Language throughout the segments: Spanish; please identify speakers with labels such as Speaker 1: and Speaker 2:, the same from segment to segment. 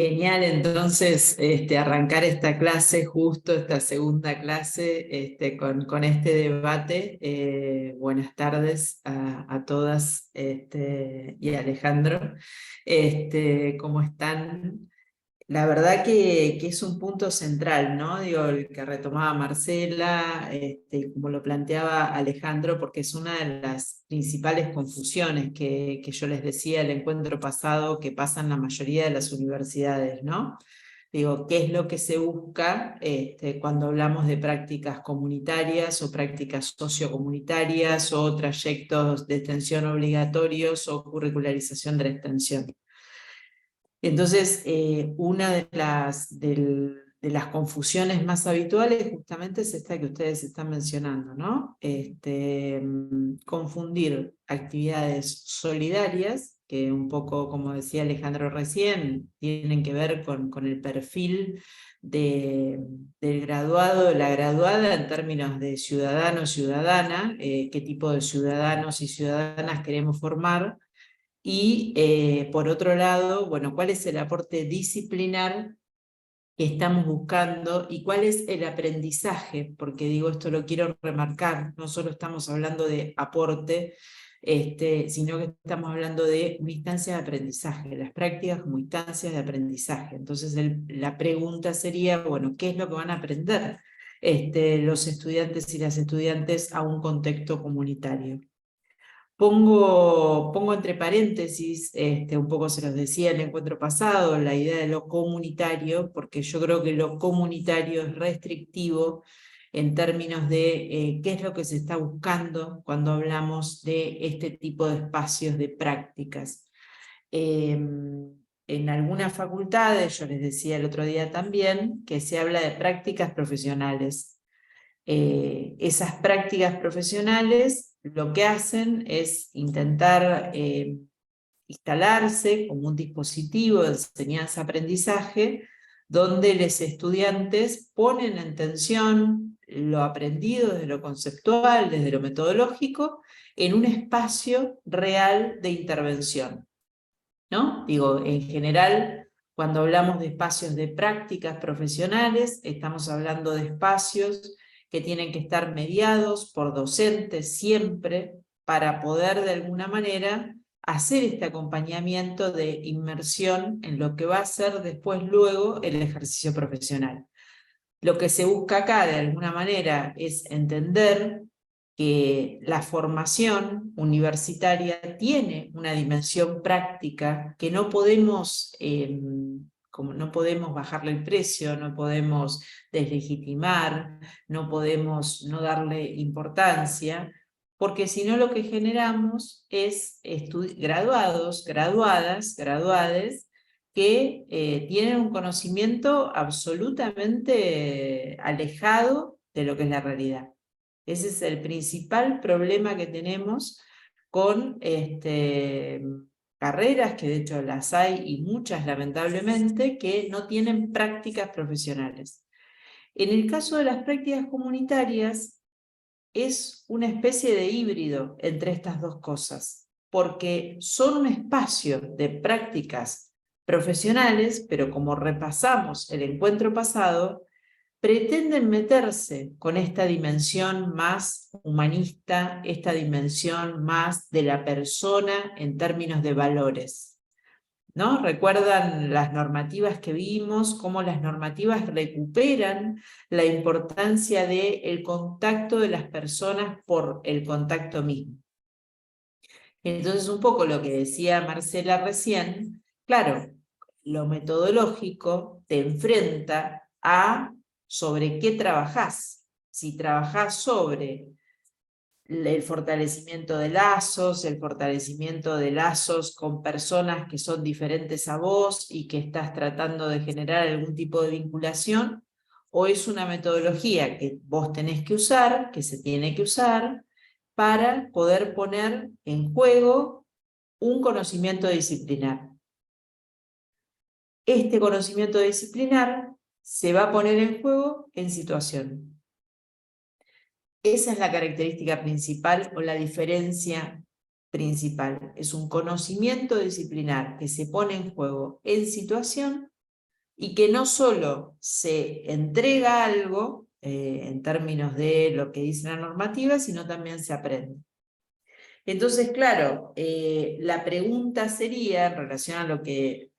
Speaker 1: Genial, entonces, arrancar esta clase, justo esta segunda clase, con este debate. Buenas tardes a todas, y a Alejandro. ¿Cómo están? La verdad que es un punto central, ¿no? Digo, el que retomaba Marcela, como lo planteaba Alejandro, porque es una de las principales confusiones que yo les decía el encuentro pasado que pasa en la mayoría de las universidades, ¿no? Digo, ¿qué es lo que se busca cuando hablamos de prácticas comunitarias o prácticas sociocomunitarias o trayectos de extensión obligatorios o curricularización de la extensión? Entonces, una de las confusiones más habituales justamente es esta que ustedes están mencionando, ¿no? Confundir actividades solidarias, que un poco, como decía Alejandro recién, tienen que ver con el perfil del graduado, de la graduada en términos de ciudadano, ciudadana, qué tipo de ciudadanos y ciudadanas queremos formar. Y por otro lado, bueno, ¿cuál es el aporte disciplinar que estamos buscando y cuál es el aprendizaje? Porque digo, esto lo quiero remarcar, no solo estamos hablando de aporte, sino que estamos hablando de una instancia de aprendizaje, las prácticas como instancias de aprendizaje. Entonces la pregunta sería, bueno, ¿qué es lo que van a aprender los estudiantes y las estudiantes a un contexto comunitario? Pongo entre paréntesis, un poco se los decía en el encuentro pasado, la idea de lo comunitario, porque yo creo que lo comunitario es restrictivo en términos de qué es lo que se está buscando cuando hablamos de este tipo de espacios de prácticas. En algunas facultades, yo les decía el otro día también, que se habla de prácticas profesionales. Esas prácticas profesionales lo que hacen es intentar instalarse como un dispositivo de enseñanza-aprendizaje donde los estudiantes ponen en tensión lo aprendido desde lo conceptual, desde lo metodológico, en un espacio real de intervención, ¿no? Digo, en general, cuando hablamos de espacios de prácticas profesionales, estamos hablando de espacios que tienen que estar mediados por docentes siempre para poder de alguna manera hacer este acompañamiento de inmersión en lo que va a ser después luego el ejercicio profesional. Lo que se busca acá de alguna manera es entender que la formación universitaria tiene una dimensión práctica que no podemos, como no podemos bajarle el precio, no podemos deslegitimar, no podemos no darle importancia, porque si no lo que generamos es graduados, graduadas, graduades, que tienen un conocimiento absolutamente alejado de lo que es la realidad. Ese es el principal problema que tenemos con carreras, que de hecho las hay y muchas lamentablemente, que no tienen prácticas profesionales. En el caso de las prácticas comunitarias, es una especie de híbrido entre estas dos cosas, porque son un espacio de prácticas profesionales, pero como repasamos el encuentro pasado, pretenden meterse con esta dimensión más humanista, esta dimensión más de la persona en términos de valores, ¿no? ¿Recuerdan las normativas que vimos? Cómo las normativas recuperan la importancia del contacto de las personas por el contacto mismo. Entonces, un poco lo que decía Marcela recién, claro, lo metodológico te enfrenta a sobre qué trabajás. Si trabajás sobre el fortalecimiento de lazos, el fortalecimiento de lazos con personas que son diferentes a vos y que estás tratando de generar algún tipo de vinculación, o es una metodología que vos tenés que usar, que se tiene que usar, para poder poner en juego un conocimiento disciplinar. Este conocimiento disciplinar se va a poner en juego en situación. Esa es la característica principal o la diferencia principal. Es un conocimiento disciplinar que se pone en juego en situación y que no solo se entrega algo en términos de lo que dice la normativa, sino también se aprende. Entonces, claro, la pregunta sería, en relación a lo que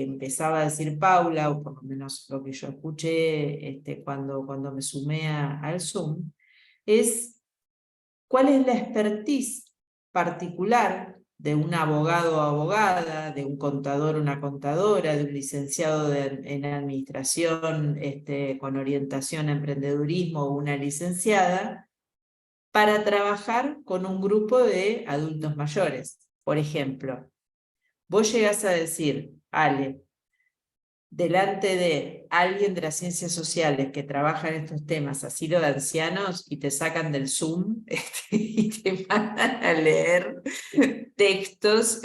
Speaker 1: empezaba a decir Paula, o por lo menos lo que yo escuché cuando me sumé al Zoom, es ¿cuál es la expertise particular de un abogado o abogada, de un contador o una contadora, de un licenciado en administración con orientación a emprendedurismo o una licenciada, para trabajar con un grupo de adultos mayores? Por ejemplo, vos llegás a decir, Ale, delante de alguien de las ciencias sociales que trabaja en estos temas, asilo de ancianos, y te sacan del Zoom y te mandan a leer textos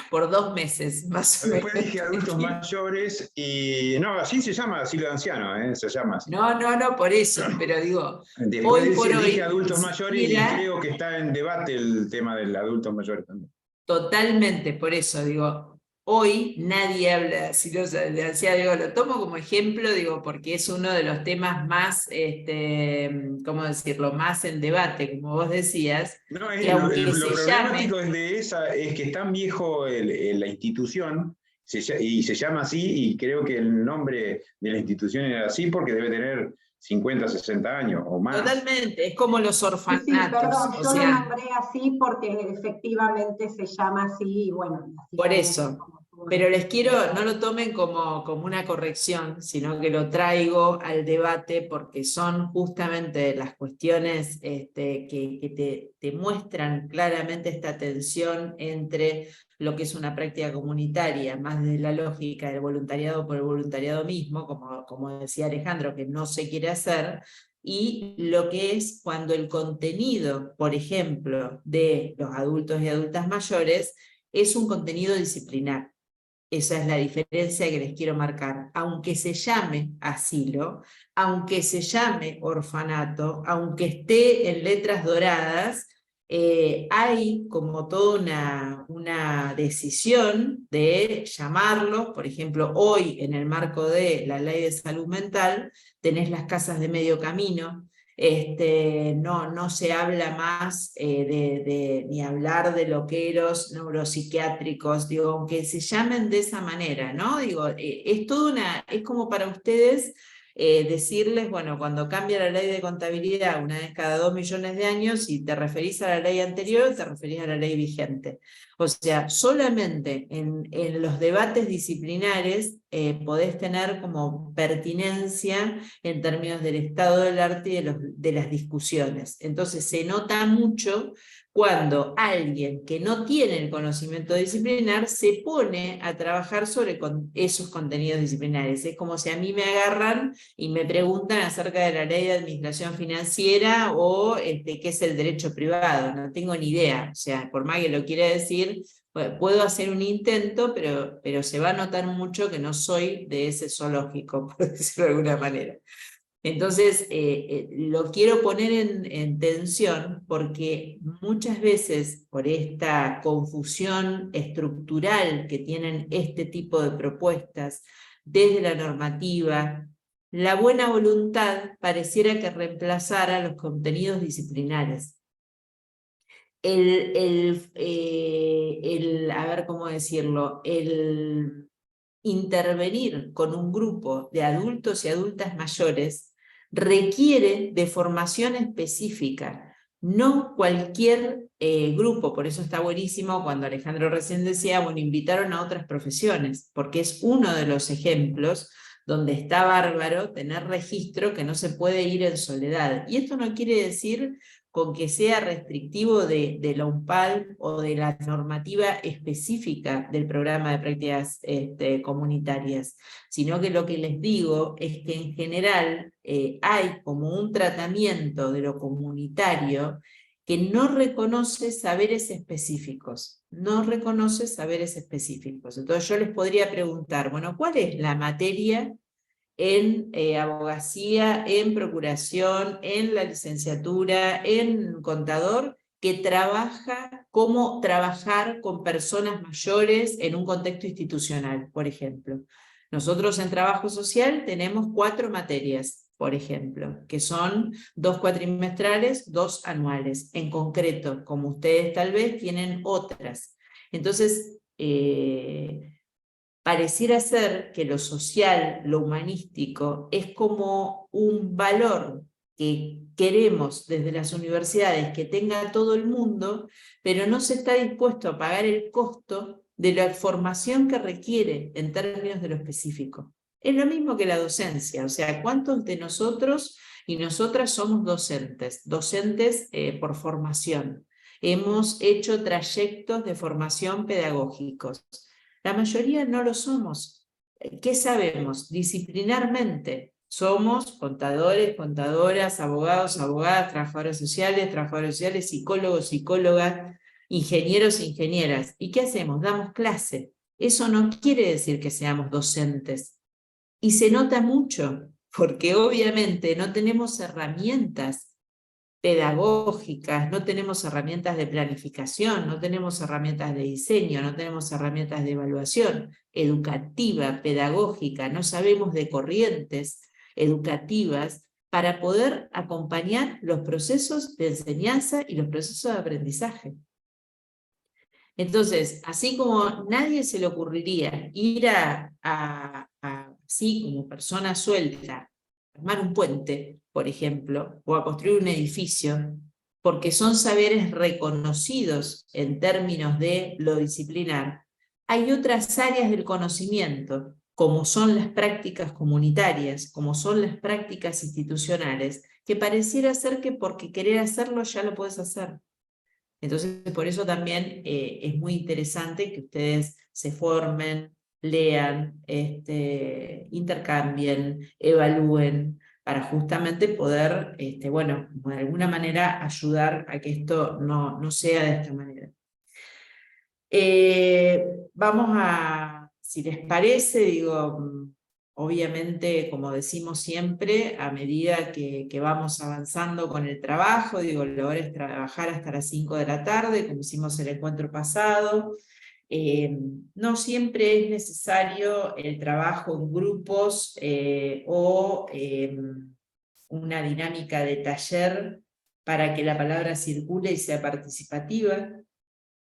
Speaker 1: por 2 meses, más o menos.
Speaker 2: Después dije adultos mayores y no, así se llama asilo de ancianos, se llama así.
Speaker 1: No, por eso, pero digo,
Speaker 2: Después
Speaker 1: hoy por
Speaker 2: dije
Speaker 1: hoy, ni
Speaker 2: adultos mayores y
Speaker 1: siquiera.
Speaker 2: creo que está en debate el tema del adultos mayores también.
Speaker 1: Totalmente, por eso digo, hoy nadie habla de ansiedad, digo, lo tomo como ejemplo, digo, porque es uno de los temas más, ¿cómo decirlo?, más en debate, como vos decías,
Speaker 2: No,
Speaker 1: que aunque
Speaker 2: lo
Speaker 1: se llame,
Speaker 2: problemático es que es tan viejo la institución y se llama así, y creo que el nombre de la institución era así porque debe tener 50, 60 años o más.
Speaker 1: totalmente, es como los
Speaker 3: Sí, perdón,
Speaker 1: orfanatos, o
Speaker 3: yo lo
Speaker 1: sea,
Speaker 3: nombré así porque efectivamente se llama así y bueno, así
Speaker 1: por
Speaker 3: también
Speaker 1: eso.
Speaker 3: como tuvo
Speaker 1: Pero les quiero, no
Speaker 3: nombrado.
Speaker 1: lo tomen como una corrección, sino que lo traigo al debate porque son justamente las cuestiones que te muestran claramente esta tensión entre lo que es una práctica comunitaria, más desde la lógica del voluntariado por el voluntariado mismo, como decía Alejandro, que no se quiere hacer, y lo que es cuando el contenido, por ejemplo, de los adultos y adultas mayores, es un contenido disciplinar. Esa es la diferencia que les quiero marcar. Aunque se llame asilo, aunque se llame orfanato, aunque esté en letras doradas, hay como toda una decisión de llamarlo. Por ejemplo, hoy en el marco de la ley de salud mental tenés las casas de medio camino. No se habla más ni hablar de loqueros neuropsiquiátricos, digo, aunque se llamen de esa manera, ¿no? Digo, es como para ustedes decirles, bueno, cuando cambia la ley de contabilidad una vez cada 2 millones de años, y te referís a la ley anterior, te referís a la ley vigente. O sea, solamente en los debates disciplinares podés tener como pertinencia en términos del estado del arte y de las discusiones. Entonces se nota mucho cuando alguien que no tiene el conocimiento disciplinar se pone a trabajar sobre esos contenidos disciplinares. Es como si a mí me agarran y me preguntan acerca de la ley de administración financiera o qué es el derecho privado. No tengo ni idea. O sea, por más que lo quiera decir, puedo hacer un intento, pero se va a notar mucho que no soy de ese zoológico, por decirlo de alguna manera. Entonces, lo quiero poner en tensión porque muchas veces por esta confusión estructural que tienen este tipo de propuestas desde la normativa, la buena voluntad pareciera que reemplazara los contenidos disciplinares. A ver cómo decirlo, el intervenir con un grupo de adultos y adultas mayores requiere de formación específica, no cualquier grupo. Por eso está buenísimo cuando Alejandro recién decía, bueno, invitaron a otras profesiones, porque es uno de los ejemplos donde está bárbaro tener registro que no se puede ir en soledad. Y esto no quiere decir con que sea restrictivo de la UNPAL o de la normativa específica del programa de prácticas comunitarias, sino que lo que les digo es que en general hay como un tratamiento de lo comunitario que no reconoce saberes específicos, no reconoce saberes específicos. Entonces yo les podría preguntar, bueno, ¿cuál es la materia en abogacía, en procuración, en la licenciatura, en contador, que trabaja cómo trabajar con personas mayores en un contexto institucional, por ejemplo. Nosotros en trabajo social tenemos 4 materias, por ejemplo, que son 2 cuatrimestrales, 2 anuales. En concreto, como ustedes tal vez tienen otras. Entonces, pareciera ser que lo social, lo humanístico, es como un valor que queremos desde las universidades que tenga todo el mundo, pero no se está dispuesto a pagar el costo de la formación que requiere en términos de lo específico. Es lo mismo que la docencia, o sea, ¿cuántos de nosotros y nosotras somos docentes? Docentes por formación. Hemos hecho trayectos de formación pedagógicos. La mayoría no lo somos. ¿Qué sabemos? Disciplinarmente. Somos contadores, contadoras, abogados, abogadas, trabajadores sociales, psicólogos, psicólogas, ingenieros, ingenieras. ¿Y qué hacemos? Damos clase. Eso no quiere decir que seamos docentes. Y se nota mucho, porque obviamente no tenemos herramientas pedagógicas, no tenemos herramientas de planificación, no tenemos herramientas de diseño, no tenemos herramientas de evaluación educativa, pedagógica, no sabemos de corrientes educativas para poder acompañar los procesos de enseñanza y los procesos de aprendizaje. Entonces, así como nadie se le ocurriría ir así como persona suelta, armar un puente, por ejemplo, o a construir un edificio, porque son saberes reconocidos en términos de lo disciplinar, hay otras áreas del conocimiento, como son las prácticas comunitarias, como son las prácticas institucionales, que pareciera ser que porque querer hacerlo ya lo puedes hacer. Entonces, por eso también es muy interesante que ustedes se formen, lean, intercambien, evalúen, para justamente poder, bueno, de alguna manera ayudar a que esto no sea de esta manera. Vamos a, si les parece, digo, obviamente, como decimos siempre, a medida que vamos avanzando con el trabajo, digo, la hora es trabajar hasta las 5 de la tarde, como hicimos el encuentro pasado. No siempre es necesario el trabajo en grupos o una dinámica de taller para que la palabra circule y sea participativa.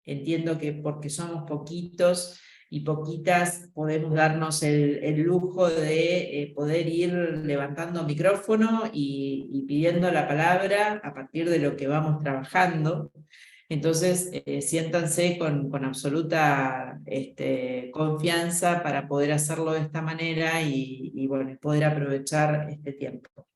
Speaker 1: Entiendo que porque somos poquitos y poquitas podemos darnos el lujo de poder ir levantando micrófono y pidiendo la palabra a partir de lo que vamos trabajando. Entonces, siéntanse con absoluta confianza para poder hacerlo de esta manera y bueno, poder aprovechar este tiempo.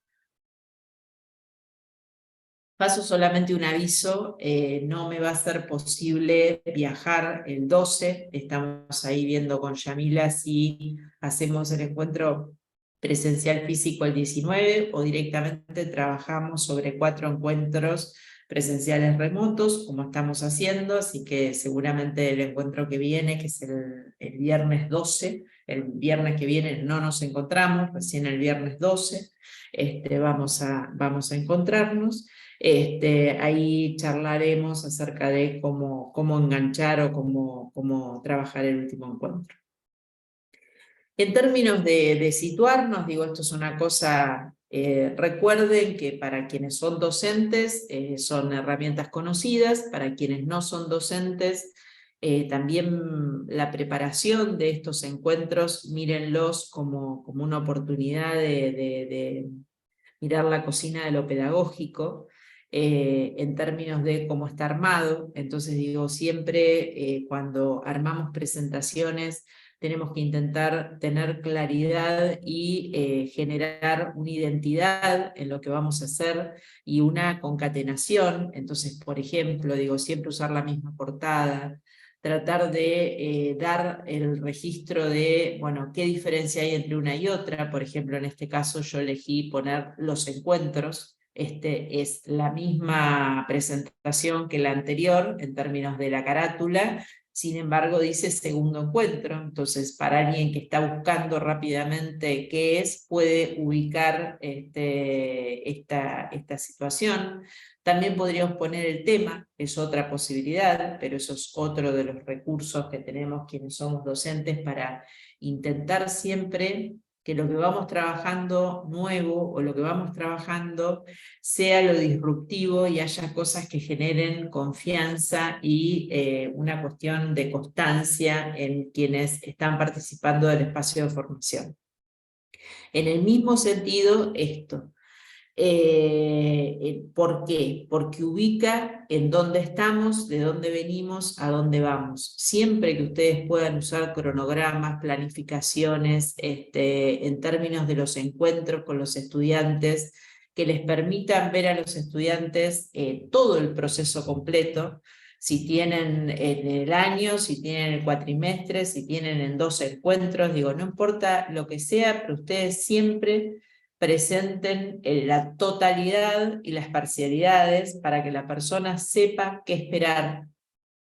Speaker 1: Paso solamente un aviso, no me va a ser posible viajar el 12, estamos ahí viendo con Yamila si hacemos el encuentro presencial físico el 19 o directamente trabajamos sobre 4 encuentros presenciales remotos, como estamos haciendo, así que seguramente el encuentro que viene, que es el viernes 12, el viernes que viene no nos encontramos, recién el viernes 12, vamos a encontrarnos. Ahí charlaremos acerca de cómo enganchar o cómo trabajar el último encuentro. En términos de situarnos, digo, esto es una cosa, recuerden que para quienes son docentes son herramientas conocidas, para quienes no son docentes, también la preparación de estos encuentros, mírenlos como una oportunidad de mirar la cocina de lo pedagógico, en términos de cómo está armado. Entonces digo, siempre cuando armamos presentaciones tenemos que intentar tener claridad y generar una identidad en lo que vamos a hacer y una concatenación. Entonces, por ejemplo, digo, siempre usar la misma portada, tratar de dar el registro de, bueno, qué diferencia hay entre una y otra. Por ejemplo, en este caso yo elegí poner los encuentros. Es la misma presentación que la anterior en términos de la carátula, sin embargo dice segundo encuentro. Entonces, para alguien que está buscando rápidamente qué es, puede ubicar esta situación. También podríamos poner el tema, es otra posibilidad, pero eso es otro de los recursos que tenemos quienes somos docentes para intentar siempre que lo que vamos trabajando nuevo o lo que vamos trabajando sea lo disruptivo y haya cosas que generen confianza y una cuestión de constancia en quienes están participando del espacio de formación. En el mismo sentido, esto. ¿Por qué? Porque ubica en dónde estamos, de dónde venimos, a dónde vamos. Siempre que ustedes puedan usar cronogramas, planificaciones, en términos de los encuentros con los estudiantes, que les permitan ver a los estudiantes todo el proceso completo, si tienen en el año, si tienen el cuatrimestre, si tienen en 2 encuentros, digo, no importa lo que sea, pero ustedes siempre presenten la totalidad y las parcialidades para que la persona sepa qué esperar,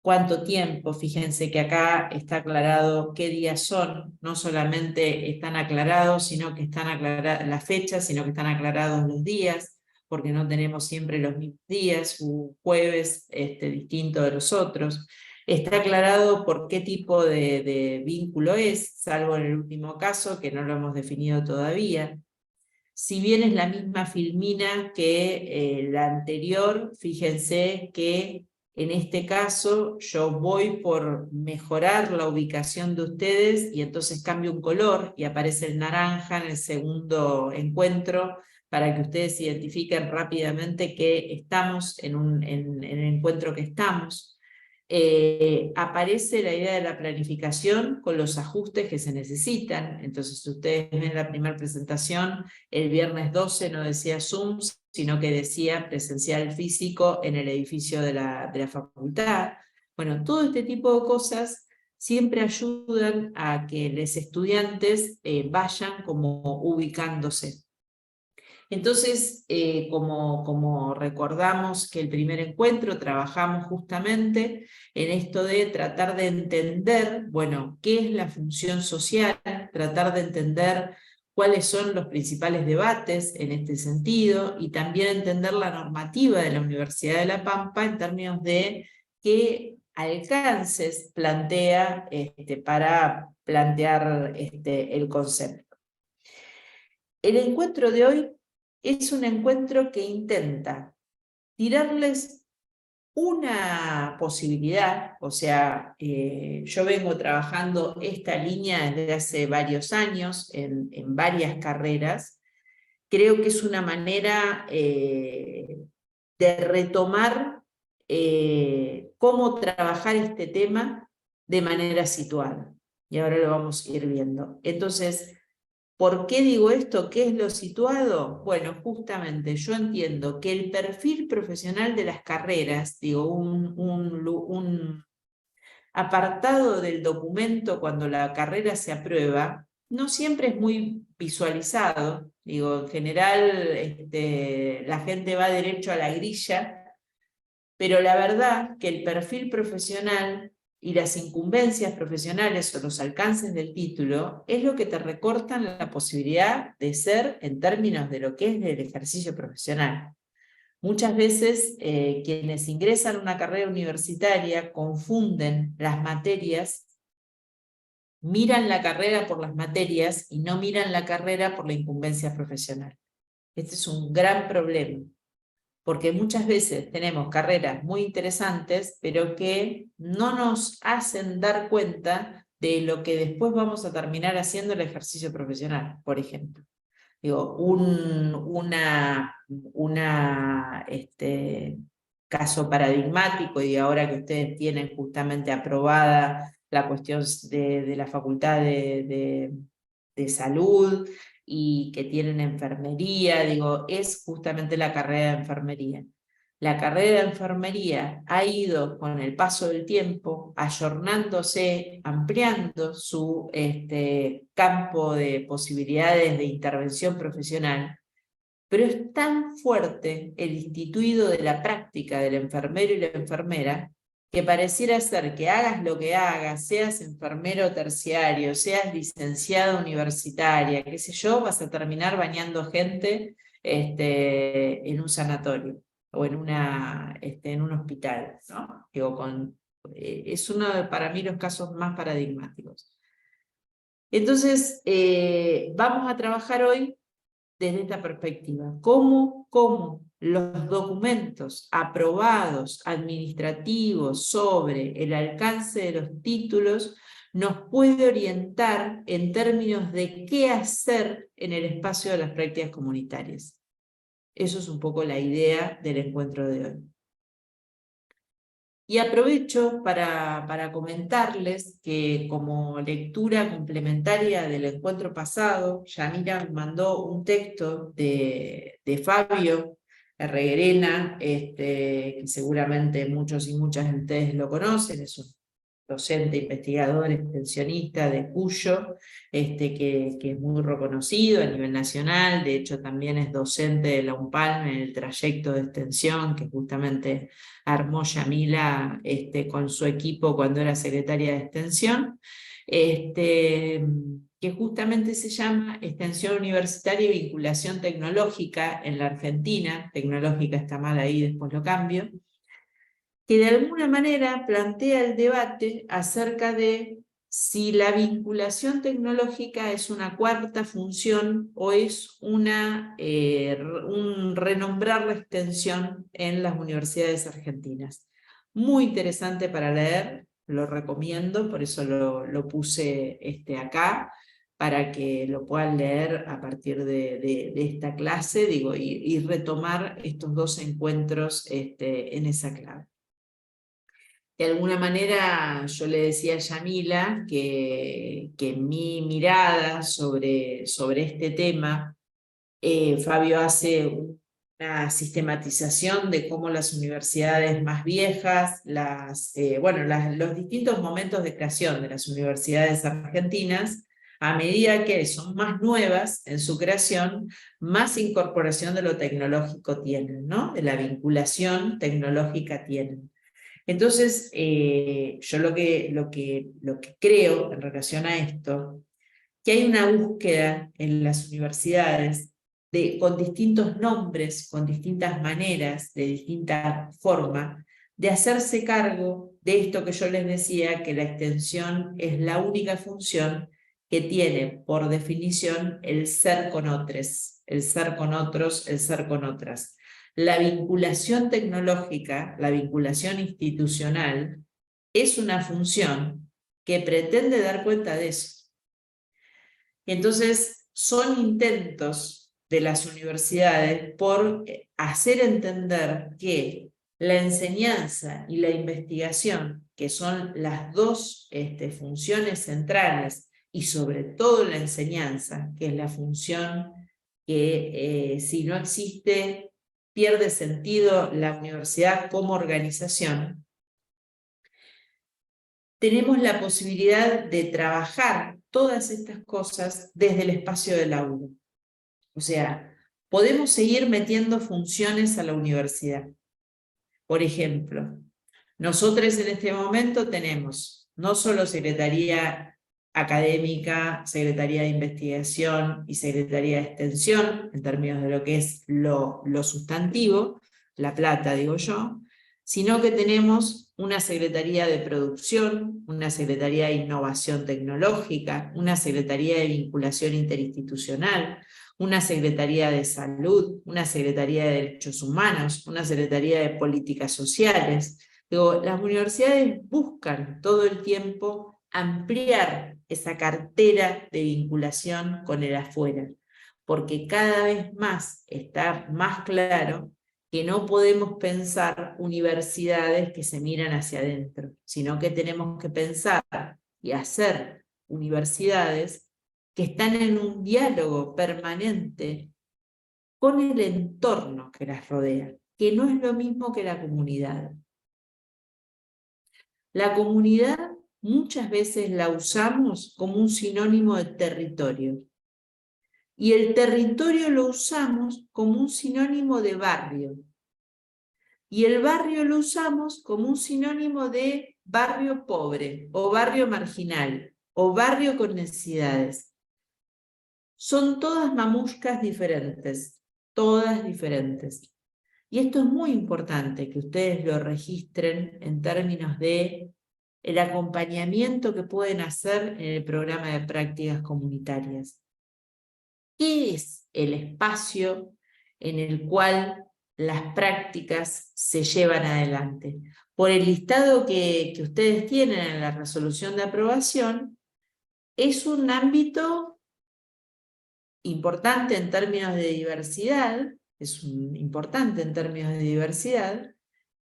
Speaker 1: cuánto tiempo. Fíjense que acá está aclarado qué días son, no solamente están aclarados, sino que están aclaradas las fechas, sino que están aclarados los días, porque no tenemos siempre los mismos días, un jueves distinto de los otros. Está aclarado por qué tipo de vínculo es, salvo en el último caso, que no lo hemos definido todavía. Si bien es la misma filmina que la anterior, fíjense que en este caso yo voy por mejorar la ubicación de ustedes y entonces cambio un color y aparece el naranja en el segundo encuentro para que ustedes identifiquen rápidamente que estamos en el encuentro que estamos. Aparece la idea de la planificación con los ajustes que se necesitan. Entonces, si ustedes ven la primera presentación, el viernes 12 no decía Zoom, sino que decía presencial físico en el edificio de la facultad. Bueno, todo este tipo de cosas siempre ayudan a que los estudiantes vayan como ubicándose. Entonces, como recordamos que el primer encuentro trabajamos justamente en esto de tratar de entender, bueno, qué es la función social, tratar de entender cuáles son los principales debates en este sentido y también entender la normativa de la Universidad de La Pampa en términos de qué alcances plantea para plantear el concepto. El encuentro de hoy es un encuentro que intenta tirarles una posibilidad, o sea, yo vengo trabajando esta línea desde hace varios años en varias carreras. Creo que es una manera de retomar cómo trabajar este tema de manera situada. Y ahora lo vamos a ir viendo. Entonces, ¿por qué digo esto? ¿Qué es lo situado? Bueno, justamente yo entiendo que el perfil profesional de las carreras, digo, un apartado del documento cuando la carrera se aprueba, no siempre es muy visualizado. Digo, en general la gente va derecho a la grilla, pero la verdad que el perfil profesional y las incumbencias profesionales o los alcances del título es lo que te recortan la posibilidad de ser en términos de lo que es el ejercicio profesional. Muchas veces quienes ingresan a una carrera universitaria confunden las materias, miran la carrera por las materias y no miran la carrera por la incumbencia profesional. Este es un gran problema, porque muchas veces tenemos carreras muy interesantes, pero que no nos hacen dar cuenta de lo que después vamos a terminar haciendo el ejercicio profesional, por ejemplo. Digo, caso paradigmático, y ahora que ustedes tienen justamente aprobada la cuestión de la Facultad de Salud y que tienen enfermería, digo, es justamente la carrera de enfermería. La carrera de enfermería ha ido con el paso del tiempo ayornándose, ampliando su campo de posibilidades de intervención profesional, pero es tan fuerte el instituido de la práctica del enfermero y la enfermera que pareciera ser que hagas lo que hagas, seas enfermero terciario, seas licenciada universitaria, qué sé yo, vas a terminar bañando gente en un sanatorio. o en un hospital, ¿no? Digo, es uno de, para mí, los casos más paradigmáticos. Entonces, vamos a trabajar hoy desde esta perspectiva. ¿Cómo los documentos aprobados administrativos sobre el alcance de los títulos nos puede orientar en términos de qué hacer en el espacio de las prácticas comunitarias? Eso es un poco la idea del encuentro de hoy. Y aprovecho para comentarles que como lectura complementaria del encuentro pasado, Yanira me mandó un texto de Fabio Reguerena, que seguramente muchos y muchas de ustedes lo conocen, es un docente, investigador, extensionista de Cuyo, que es muy reconocido a nivel nacional. De hecho también es docente de la UNPALM en el trayecto de extensión que justamente armó Yamila con su equipo cuando era secretaria de extensión, que justamente se llama Extensión Universitaria y Vinculación Tecnológica en la Argentina. Tecnológica está mal ahí, después lo cambio, que de alguna manera plantea el debate acerca de si la vinculación tecnológica es una cuarta función o es un renombrar la extensión en las universidades argentinas. Muy interesante para leer, lo recomiendo, por eso lo puse acá, para que lo puedan leer a partir de esta clase, digo, y retomar estos dos encuentros en esa clave. De alguna manera yo le decía a Yamila que mi mirada sobre este tema, Fabio hace una sistematización de cómo las universidades más viejas, los distintos momentos de creación de las universidades argentinas, a medida que son más nuevas en su creación, más incorporación de lo tecnológico tienen, ¿no? De la vinculación tecnológica tienen. Entonces, yo lo que creo en relación a esto, que hay una búsqueda en las universidades con distintos nombres, con distintas maneras, de distinta forma, de hacerse cargo de esto que yo les decía, que la extensión es la única función que tiene, por definición, el ser con otros, el ser con otros, el ser con otras. La vinculación tecnológica, la vinculación institucional, es una función que pretende dar cuenta de eso. Entonces, son intentos de las universidades por hacer entender que la enseñanza y la investigación, que son las dos funciones centrales, y sobre todo la enseñanza, que es la función que si no existe, pierde sentido la universidad como organización, tenemos la posibilidad de trabajar todas estas cosas desde el espacio del aula. O sea, podemos seguir metiendo funciones a la universidad. Por ejemplo, nosotros en este momento tenemos no solo Secretaría Académica, Secretaría de Investigación y Secretaría de Extensión, en términos de lo que es lo sustantivo, la plata digo yo, sino que tenemos una Secretaría de Producción, una Secretaría de Innovación Tecnológica, una Secretaría de Vinculación Interinstitucional, una Secretaría de Salud, una Secretaría de Derechos Humanos, una Secretaría de Políticas Sociales. Digo, las universidades buscan todo el tiempo ampliar esa cartera de vinculación con el afuera, porque cada vez más está más claro que no podemos pensar universidades que se miran hacia adentro, sino que tenemos que pensar y hacer universidades que están en un diálogo permanente con el entorno que las rodea, que no es lo mismo que la comunidad. La comunidad muchas veces la usamos como un sinónimo de territorio, y el territorio lo usamos como un sinónimo de barrio, y el barrio lo usamos como un sinónimo de barrio pobre, o barrio marginal, o barrio con necesidades. Son todas mamushkas diferentes, todas diferentes. Y esto es muy importante que ustedes lo registren en términos de el acompañamiento que pueden hacer en el programa de prácticas comunitarias. ¿Qué es el espacio en el cual las prácticas se llevan adelante? Por el listado que ustedes tienen en la resolución de aprobación, es un ámbito importante en términos de diversidad, importante en términos de diversidad,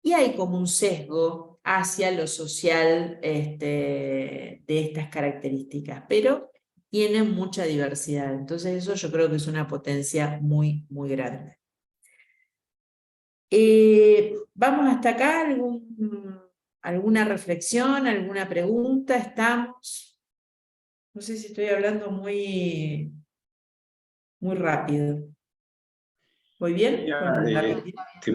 Speaker 1: y hay como un sesgo hacia lo social de estas características, pero tienen mucha diversidad. Entonces eso yo creo que es una potencia muy, muy grande. ¿Vamos hasta acá? ¿Alguna reflexión? ¿Alguna pregunta? ¿Estamos? No sé si estoy hablando muy rápido. ¿Voy bien?
Speaker 2: Ya, te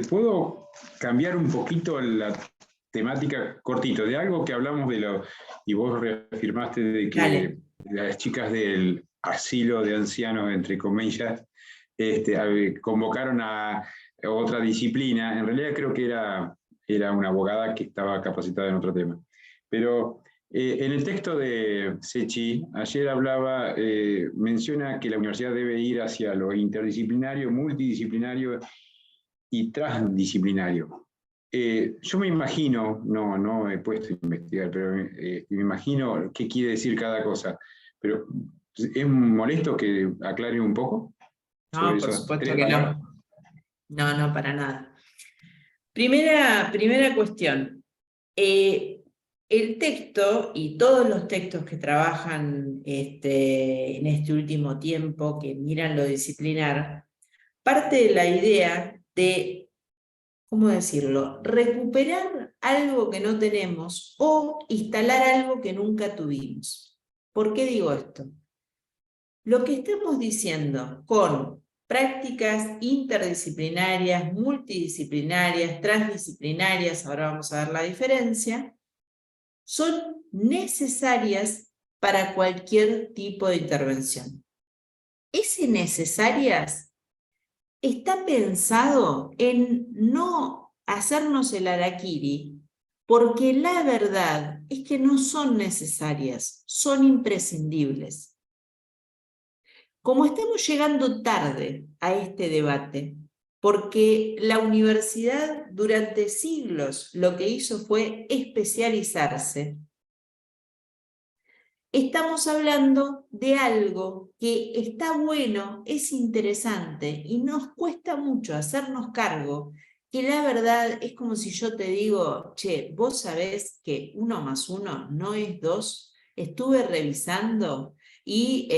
Speaker 2: puedo cambiar un poquito la temática cortito, de algo que hablamos y vos reafirmaste de que
Speaker 1: Dale.
Speaker 2: Las chicas del asilo de ancianos, entre comillas, convocaron a otra disciplina. En realidad creo que era una abogada que estaba capacitada en otro tema. Pero en el texto de Sechi, ayer menciona que la universidad debe ir hacia lo interdisciplinario, multidisciplinario y transdisciplinario. Yo me imagino, no he puesto a investigar, pero me imagino qué quiere decir cada cosa. Pero ¿es molesto que aclare un poco?
Speaker 1: No, por supuesto que no. No, para nada. Primera cuestión. El texto y todos los textos que trabajan en este último tiempo, que miran lo disciplinar, parte de la idea de, ¿cómo decirlo?, recuperar algo que no tenemos o instalar algo que nunca tuvimos. ¿Por qué digo esto? Lo que estamos diciendo con prácticas interdisciplinarias, multidisciplinarias, transdisciplinarias, ahora vamos a ver la diferencia, son necesarias para cualquier tipo de intervención. Ese necesarias está pensado en no hacernos el harakiri, porque la verdad es que no son necesarias, son imprescindibles. Como estamos llegando tarde a este debate, porque la universidad durante siglos lo que hizo fue especializarse, estamos hablando de algo que está bueno, es interesante y nos cuesta mucho hacernos cargo, que la verdad es como si yo te digo, che, vos sabés que 1 más 1 no es 2, estuve revisando y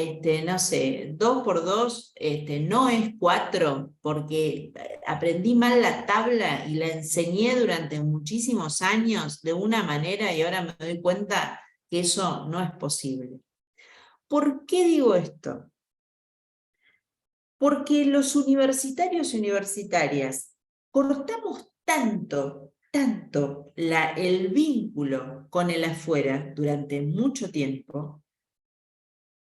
Speaker 1: no sé, 2 por 2 no es 4 porque aprendí mal la tabla y la enseñé durante muchísimos años de una manera y ahora me doy cuenta que eso no es posible. ¿Por qué digo esto? Porque los universitarios y universitarias cortamos tanto el vínculo con el afuera durante mucho tiempo,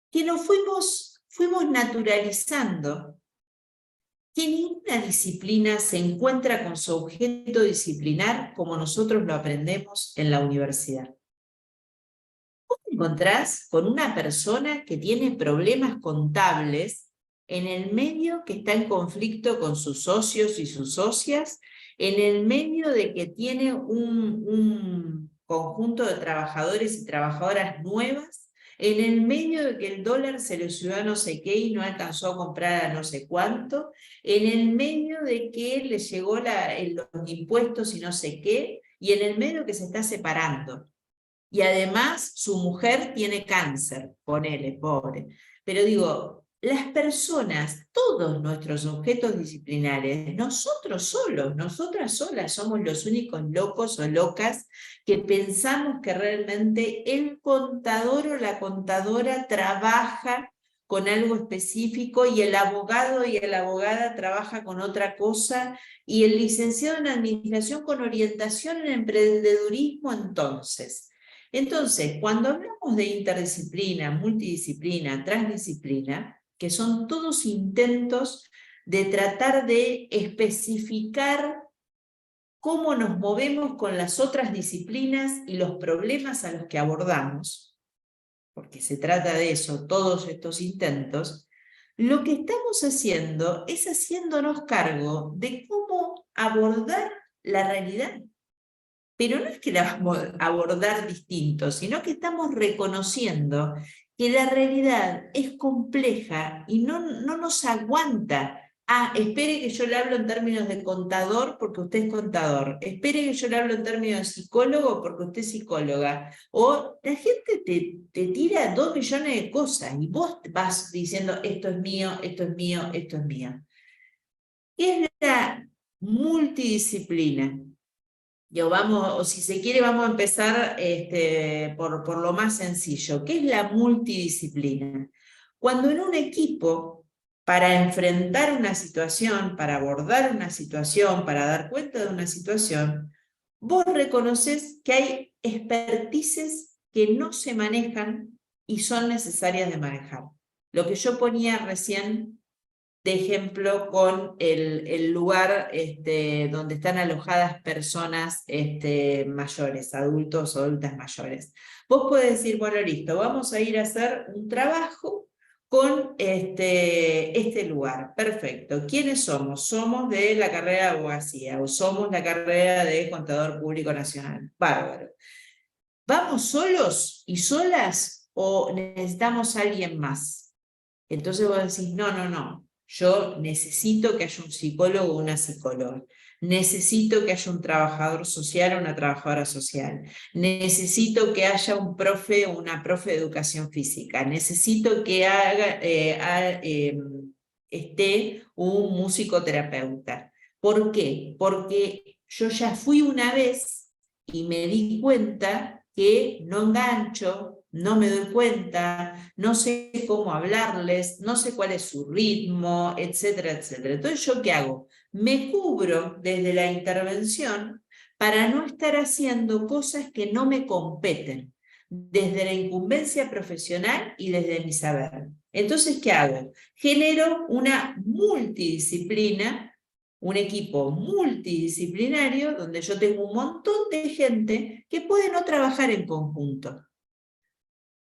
Speaker 1: que nos fuimos naturalizando que ninguna disciplina se encuentra con su objeto disciplinar como nosotros lo aprendemos en la universidad. Vos te encontrás con una persona que tiene problemas contables en el medio que está en conflicto con sus socios y sus socias, en el medio de que tiene un conjunto de trabajadores y trabajadoras nuevas, en el medio de que el dólar se le subió a no sé qué y no alcanzó a comprar a no sé cuánto, en el medio de que le llegó los impuestos y no sé qué, y en el medio que se está separando. Y además su mujer tiene cáncer, ponele, pobre. Pero digo, las personas, todos nuestros objetos disciplinares, nosotros solos, nosotras solas somos los únicos locos o locas que pensamos que realmente el contador o la contadora trabaja con algo específico y el abogado y la abogada trabaja con otra cosa y el licenciado en administración con orientación en emprendedurismo entonces. Entonces, cuando hablamos de interdisciplina, multidisciplina, transdisciplina, que son todos intentos de tratar de especificar cómo nos movemos con las otras disciplinas y los problemas a los que abordamos, porque se trata de eso, todos estos intentos, lo que estamos haciendo es haciéndonos cargo de cómo abordar la realidad. Pero no es que la vamos a abordar distinto, sino que estamos reconociendo que la realidad es compleja y no nos aguanta. Ah, espere que yo le hablo en términos de contador porque usted es contador. Espere que yo le hablo en términos de psicólogo porque usted es psicóloga. O la gente te tira 2 millones de cosas y vos vas diciendo esto es mío, esto es mío, esto es mío. ¿Qué es la multidisciplina? O si se quiere, vamos a empezar por lo más sencillo. ¿Qué es la multidisciplina? Cuando en un equipo, para enfrentar una situación, para abordar una situación, para dar cuenta de una situación, vos reconoces que hay expertices que no se manejan y son necesarias de manejar. Lo que yo ponía recién de ejemplo con el lugar donde están alojadas personas mayores, adultos o adultas mayores. Vos podés decir, bueno, listo, vamos a ir a hacer un trabajo con este lugar. Perfecto. ¿Quiénes somos? Somos de la carrera de abogacía o somos la carrera de contador público nacional. Bárbaro. ¿Vamos solos y solas o necesitamos a alguien más? Entonces vos decís, no. Yo necesito que haya un psicólogo o una psicóloga. Necesito que haya un trabajador social o una trabajadora social. Necesito que haya un profe o una profe de educación física. Necesito que esté un musicoterapeuta. ¿Por qué? Porque yo ya fui una vez y me di cuenta que no engancho, no me doy cuenta, no sé cómo hablarles, no sé cuál es su ritmo, etcétera, etcétera. Entonces, ¿yo qué hago? Me cubro desde la intervención para no estar haciendo cosas que no me competen, desde la incumbencia profesional y desde mi saber. Entonces, ¿qué hago? Genero una multidisciplina, un equipo multidisciplinario donde yo tengo un montón de gente que puede no trabajar en conjunto.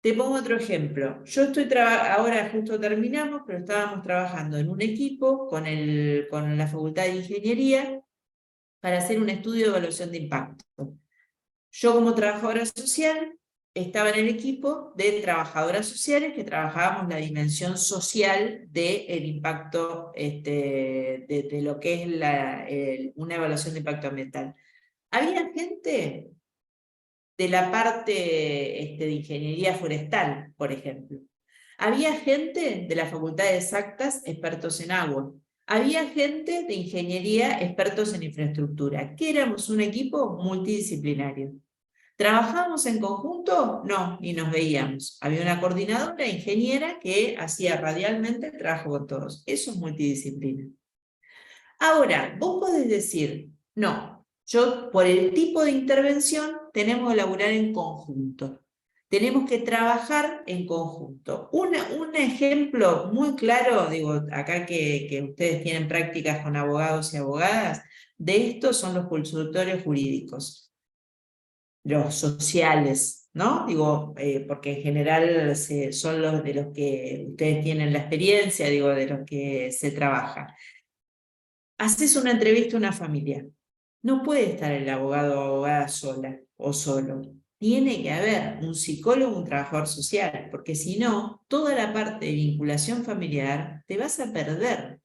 Speaker 1: Te pongo otro ejemplo. Yo ahora justo terminamos, pero estábamos trabajando en un equipo con la Facultad de Ingeniería para hacer un estudio de evaluación de impacto. Yo como trabajadora social estaba en el equipo de trabajadoras sociales que trabajábamos la dimensión social del impacto, de lo que es una evaluación de impacto ambiental. Había gente de la parte de ingeniería forestal, por ejemplo. Había gente de la Facultad de Exactas, expertos en agua. Había gente de ingeniería, expertos en infraestructura, que éramos un equipo multidisciplinario. ¿Trabajábamos en conjunto? No, ni nos veíamos. Había una coordinadora ingeniera que hacía radialmente el trabajo con todos. Eso es multidisciplina. Ahora, vos podés decir, no, yo por el tipo de intervención tenemos que elaborar en conjunto. Tenemos que trabajar en conjunto. Un ejemplo muy claro, digo, acá que ustedes tienen prácticas con abogados y abogadas, de esto son los consultorios jurídicos, los sociales, ¿no? Digo, porque en general son los de los que ustedes tienen la experiencia, digo, de los que se trabaja. Haces una entrevista a una familia. No puede estar el abogado o abogada sola o solo. Tiene que haber un psicólogo, un trabajador social, porque si no, toda la parte de vinculación familiar te vas a perder.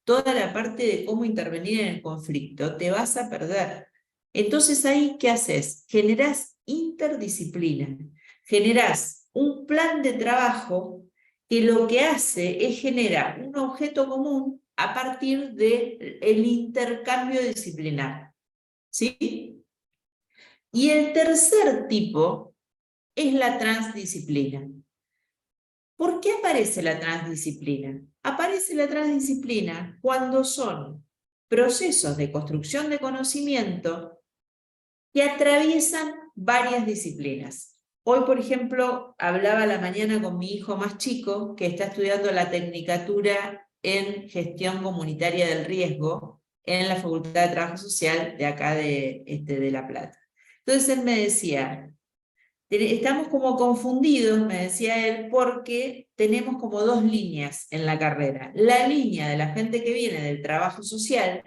Speaker 1: Toda la parte de cómo intervenir en el conflicto te vas a perder. Entonces ahí, ¿qué haces? Generás interdisciplina, generás un plan de trabajo que lo que hace es generar un objeto común a partir del intercambio disciplinar. ¿Sí? Y el tercer tipo es la transdisciplina. ¿Por qué aparece la transdisciplina? Aparece la transdisciplina cuando son procesos de construcción de conocimiento que atraviesan varias disciplinas. Hoy, por ejemplo, hablaba a la mañana con mi hijo más chico que está estudiando la tecnicatura en gestión comunitaria del riesgo en la Facultad de Trabajo Social de acá de La Plata. Entonces él me decía, estamos como confundidos, me decía él, porque tenemos como dos líneas en la carrera. La línea de la gente que viene del trabajo social,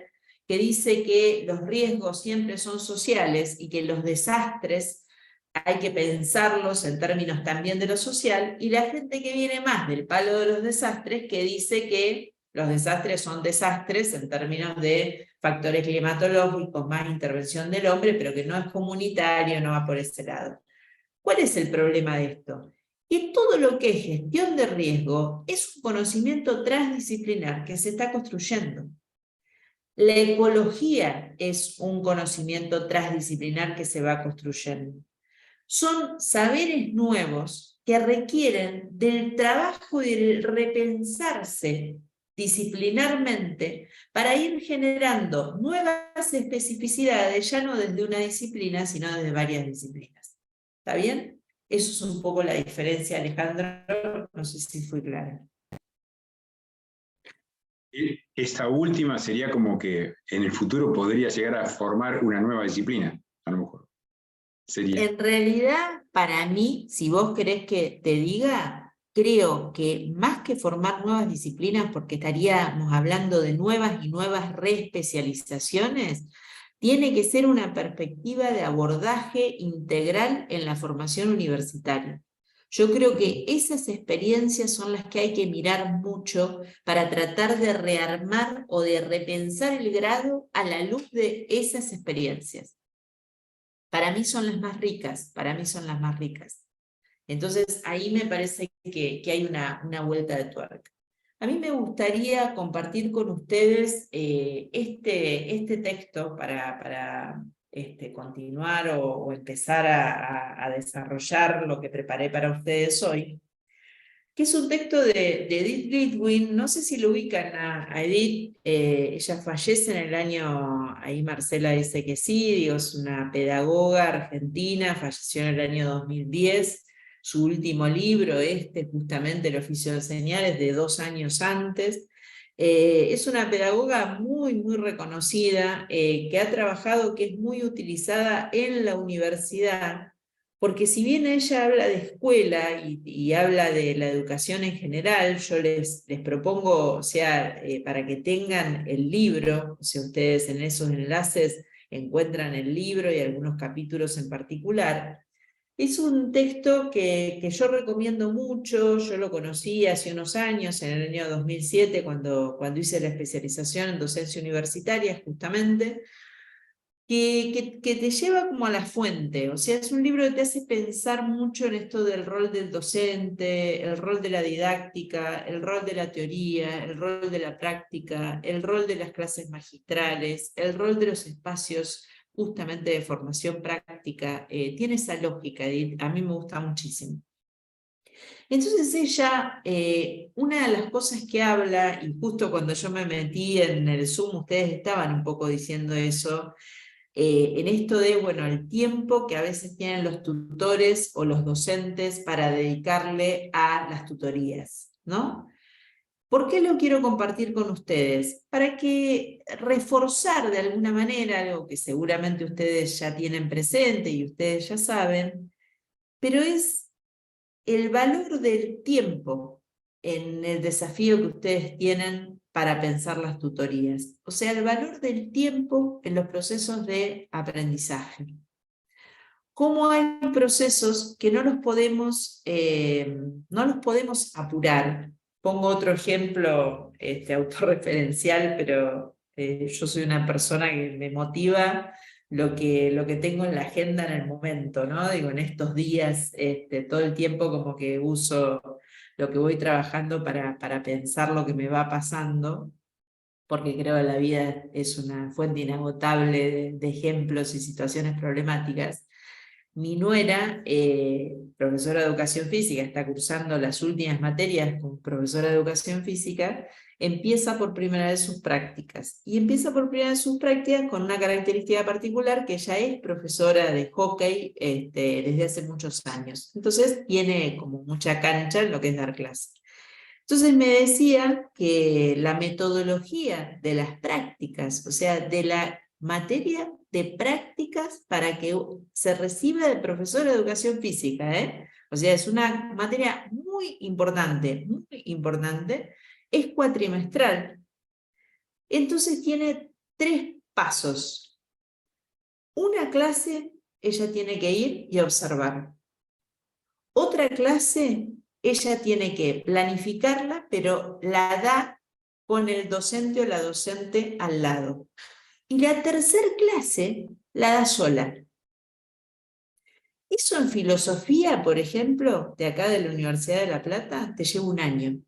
Speaker 1: que dice que los riesgos siempre son sociales y que los desastres hay que pensarlos en términos también de lo social, y la gente que viene más del palo de los desastres, que dice que los desastres son desastres en términos de factores climatológicos, más intervención del hombre, pero que no es comunitario, no va por ese lado. ¿Cuál es el problema de esto? Que todo lo que es gestión de riesgo es un conocimiento transdisciplinar que se está construyendo. La ecología es un conocimiento transdisciplinar que se va construyendo. Son saberes nuevos que requieren del trabajo y del repensarse disciplinarmente para ir generando nuevas especificidades, ya no desde una disciplina, sino desde varias disciplinas. ¿Está bien? Eso es un poco la diferencia, Alejandro. No sé si fui clara.
Speaker 2: Esta última sería como que en el futuro podría llegar a formar una nueva disciplina, a lo mejor. Sería.
Speaker 1: En realidad, para mí, si vos querés que te diga, creo que más que formar nuevas disciplinas, porque estaríamos hablando de nuevas y nuevas reespecializaciones, tiene que ser una perspectiva de abordaje integral en la formación universitaria. Yo creo que esas experiencias son las que hay que mirar mucho para tratar de rearmar o de repensar el grado a la luz de esas experiencias. Para mí son las más ricas, para mí son las más ricas. Entonces ahí me parece que hay una vuelta de tuerca. A mí me gustaría compartir con ustedes este texto para continuar o empezar a desarrollar lo que preparé para ustedes hoy, que es un texto de Edith Lidwin. No sé si lo ubican a Edith. Ella fallece en el año, ahí Marcela dice que sí, digo, es una pedagoga argentina, falleció en el año 2010. Su último libro, justamente El oficio de enseñar, es de 2 años antes. Es una pedagoga muy, muy reconocida, que ha trabajado, que es muy utilizada en la universidad, porque si bien ella habla de escuela y habla de la educación en general, yo les propongo, o sea, para que tengan el libro, o sea, ustedes en esos enlaces encuentran el libro y algunos capítulos en particular. Es un texto que yo recomiendo mucho. Yo lo conocí hace unos años, en el año 2007, cuando hice la especialización en docencia universitaria, justamente, que te lleva como a la fuente. O sea, es un libro que te hace pensar mucho en esto del rol del docente, el rol de la didáctica, el rol de la teoría, el rol de la práctica, el rol de las clases magistrales, el rol de los espacios justamente de formación práctica. Tiene esa lógica, Edith, a mí me gusta muchísimo. Entonces ella, una de las cosas que habla, y justo cuando yo me metí en el Zoom, ustedes estaban un poco diciendo eso, en esto de, bueno, el tiempo que a veces tienen los tutores o los docentes para dedicarle a las tutorías, ¿no? ¿Por qué lo quiero compartir con ustedes? Para que reforzar de alguna manera algo que seguramente ustedes ya tienen presente y ustedes ya saben, pero es el valor del tiempo en el desafío que ustedes tienen para pensar las tutorías. O sea, el valor del tiempo en los procesos de aprendizaje. Cómo hay procesos que no los podemos apurar. Pongo otro ejemplo autorreferencial, pero yo soy una persona que me motiva lo que tengo en la agenda en el momento, ¿no? Digo, en estos días, todo el tiempo como que uso lo que voy trabajando para pensar lo que me va pasando, porque creo que la vida es una fuente inagotable de ejemplos y situaciones problemáticas. Mi nuera, profesora de educación física, está cursando las últimas materias como profesora de educación física, empieza por primera vez sus prácticas. Y empieza por primera vez sus prácticas con una característica particular, que ella es profesora de hockey desde hace muchos años. Entonces tiene como mucha cancha en lo que es dar clase. Entonces me decía que la metodología de las prácticas, o sea, de la materia de prácticas para que se reciba de profesor de educación física, o sea, es una materia muy importante, es cuatrimestral. Entonces tiene 3 pasos. Una clase, ella tiene que ir y observar. Otra clase, ella tiene que planificarla, pero la da con el docente o la docente al lado. Y la tercera clase la da sola. Eso en filosofía, por ejemplo, de acá de la Universidad de La Plata, te lleva 1 año.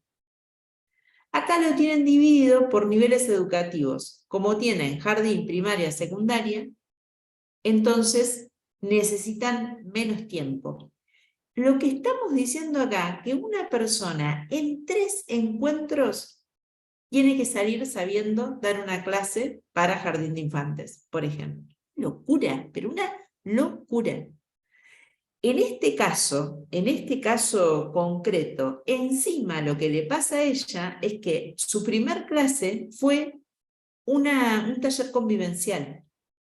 Speaker 1: Acá lo tienen dividido por niveles educativos. Como tienen jardín, primaria, secundaria, entonces necesitan menos tiempo. Lo que estamos diciendo acá, que una persona en 3 encuentros tiene que salir sabiendo dar una clase para jardín de infantes, por ejemplo. Locura, pero una locura. En este caso concreto, encima lo que le pasa a ella es que su primer clase fue un taller convivencial,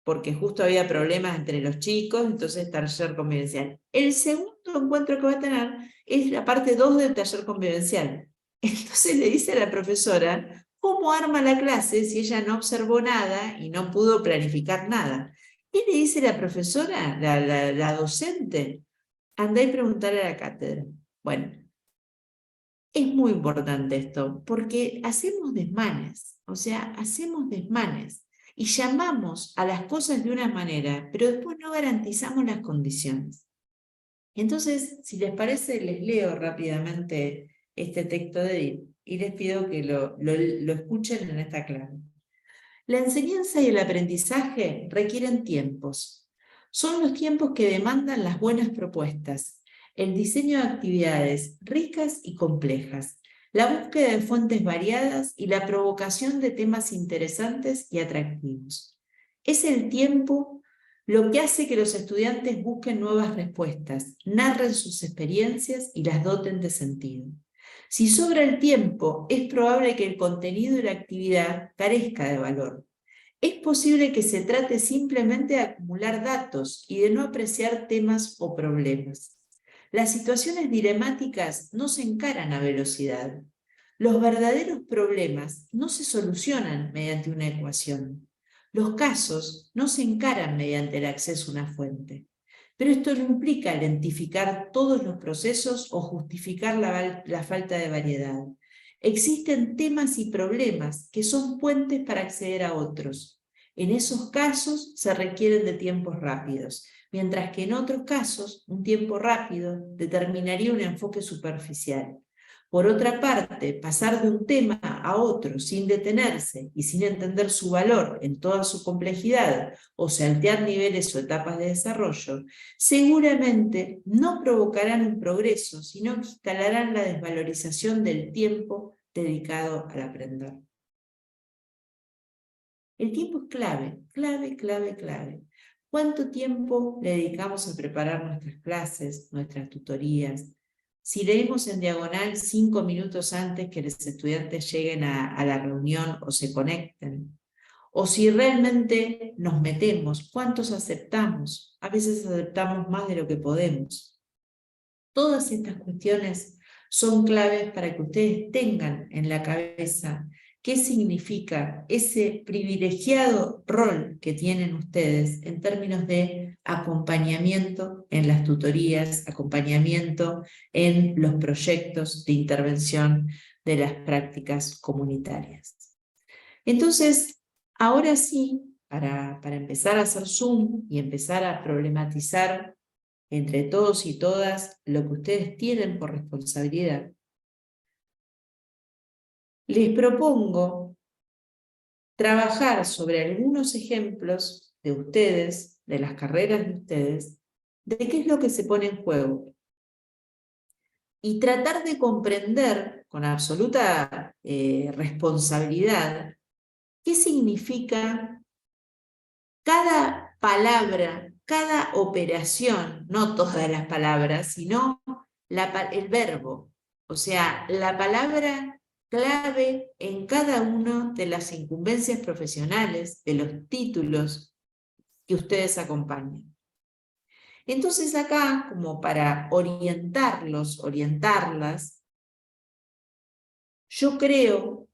Speaker 1: porque justo había problemas entre los chicos, entonces taller convivencial. El segundo encuentro que va a tener es la parte 2 del taller convivencial. Entonces le dice a la profesora cómo arma la clase si ella no observó nada y no pudo planificar nada. Y le dice la profesora, la docente, andá y preguntarle a la cátedra. Bueno, es muy importante esto, porque hacemos desmanes, o sea, hacemos desmanes y llamamos a las cosas de una manera, pero después no garantizamos las condiciones. Entonces, si les parece, les leo rápidamente este texto de Edith y les pido que lo escuchen en esta clave. La enseñanza y el aprendizaje requieren tiempos. Son los tiempos que demandan las buenas propuestas, el diseño de actividades ricas y complejas, la búsqueda de fuentes variadas y la provocación de temas interesantes y atractivos. Es el tiempo lo que hace que los estudiantes busquen nuevas respuestas, narren sus experiencias y las doten de sentido. Si sobra el tiempo, es probable que el contenido y la actividad carezca de valor. Es posible que se trate simplemente de acumular datos y de no apreciar temas o problemas. Las situaciones dilemáticas no se encaran a velocidad. Los verdaderos problemas no se solucionan mediante una ecuación. Los casos no se encaran mediante el acceso a una fuente. Pero esto no implica lentificar todos los procesos o justificar la falta de variedad. Existen temas y problemas que son puentes para acceder a otros. En esos casos se requieren de tiempos rápidos, mientras que en otros casos un tiempo rápido determinaría un enfoque superficial. Por otra parte, pasar de un tema a otro sin detenerse y sin entender su valor en toda su complejidad o saltear niveles o etapas de desarrollo, seguramente no provocarán un progreso, sino que instalarán la desvalorización del tiempo dedicado al aprender. El tiempo es clave, clave. ¿Cuánto tiempo le dedicamos a preparar nuestras clases, nuestras tutorías? Si leemos en diagonal 5 minutos antes que los estudiantes lleguen a la reunión o se conecten. O si realmente nos metemos, ¿cuántos aceptamos? A veces aceptamos más de lo que podemos. Todas estas cuestiones son claves para que ustedes tengan en la cabeza qué significa ese privilegiado rol que tienen ustedes en términos de acompañamiento en las tutorías, acompañamiento en los proyectos de intervención de las prácticas comunitarias. Entonces, ahora sí, para empezar a hacer zoom y empezar a problematizar entre todos y todas lo que ustedes tienen por responsabilidad, les propongo trabajar sobre algunos ejemplos de ustedes, de las carreras de ustedes, de qué es lo que se pone en juego. Y tratar de comprender con absoluta responsabilidad qué significa cada palabra, cada operación, no todas las palabras, sino el verbo. O sea, la palabra clave en cada una de las incumbencias profesionales, de los títulos que ustedes acompañan. Entonces acá, como para orientarlos, orientarlas, yo creo,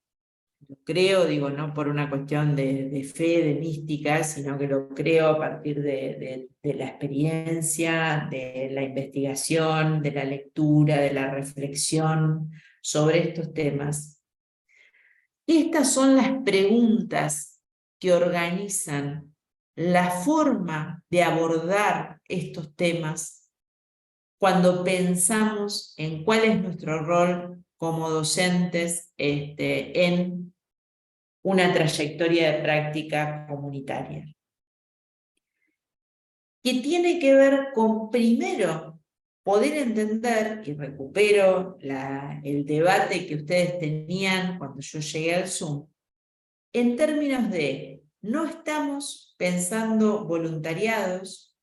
Speaker 1: digo, no por una cuestión de fe, de mística, sino que lo creo a partir de la experiencia, de la investigación, de la lectura, de la reflexión sobre estos temas. Estas son las preguntas que organizan la forma de abordar estos temas cuando pensamos en cuál es nuestro rol como docentes en una trayectoria de práctica comunitaria. Que tiene que ver con, primero, poder entender, y recupero el debate que ustedes tenían cuando yo llegué al Zoom, en términos de no estamos pensando voluntariados,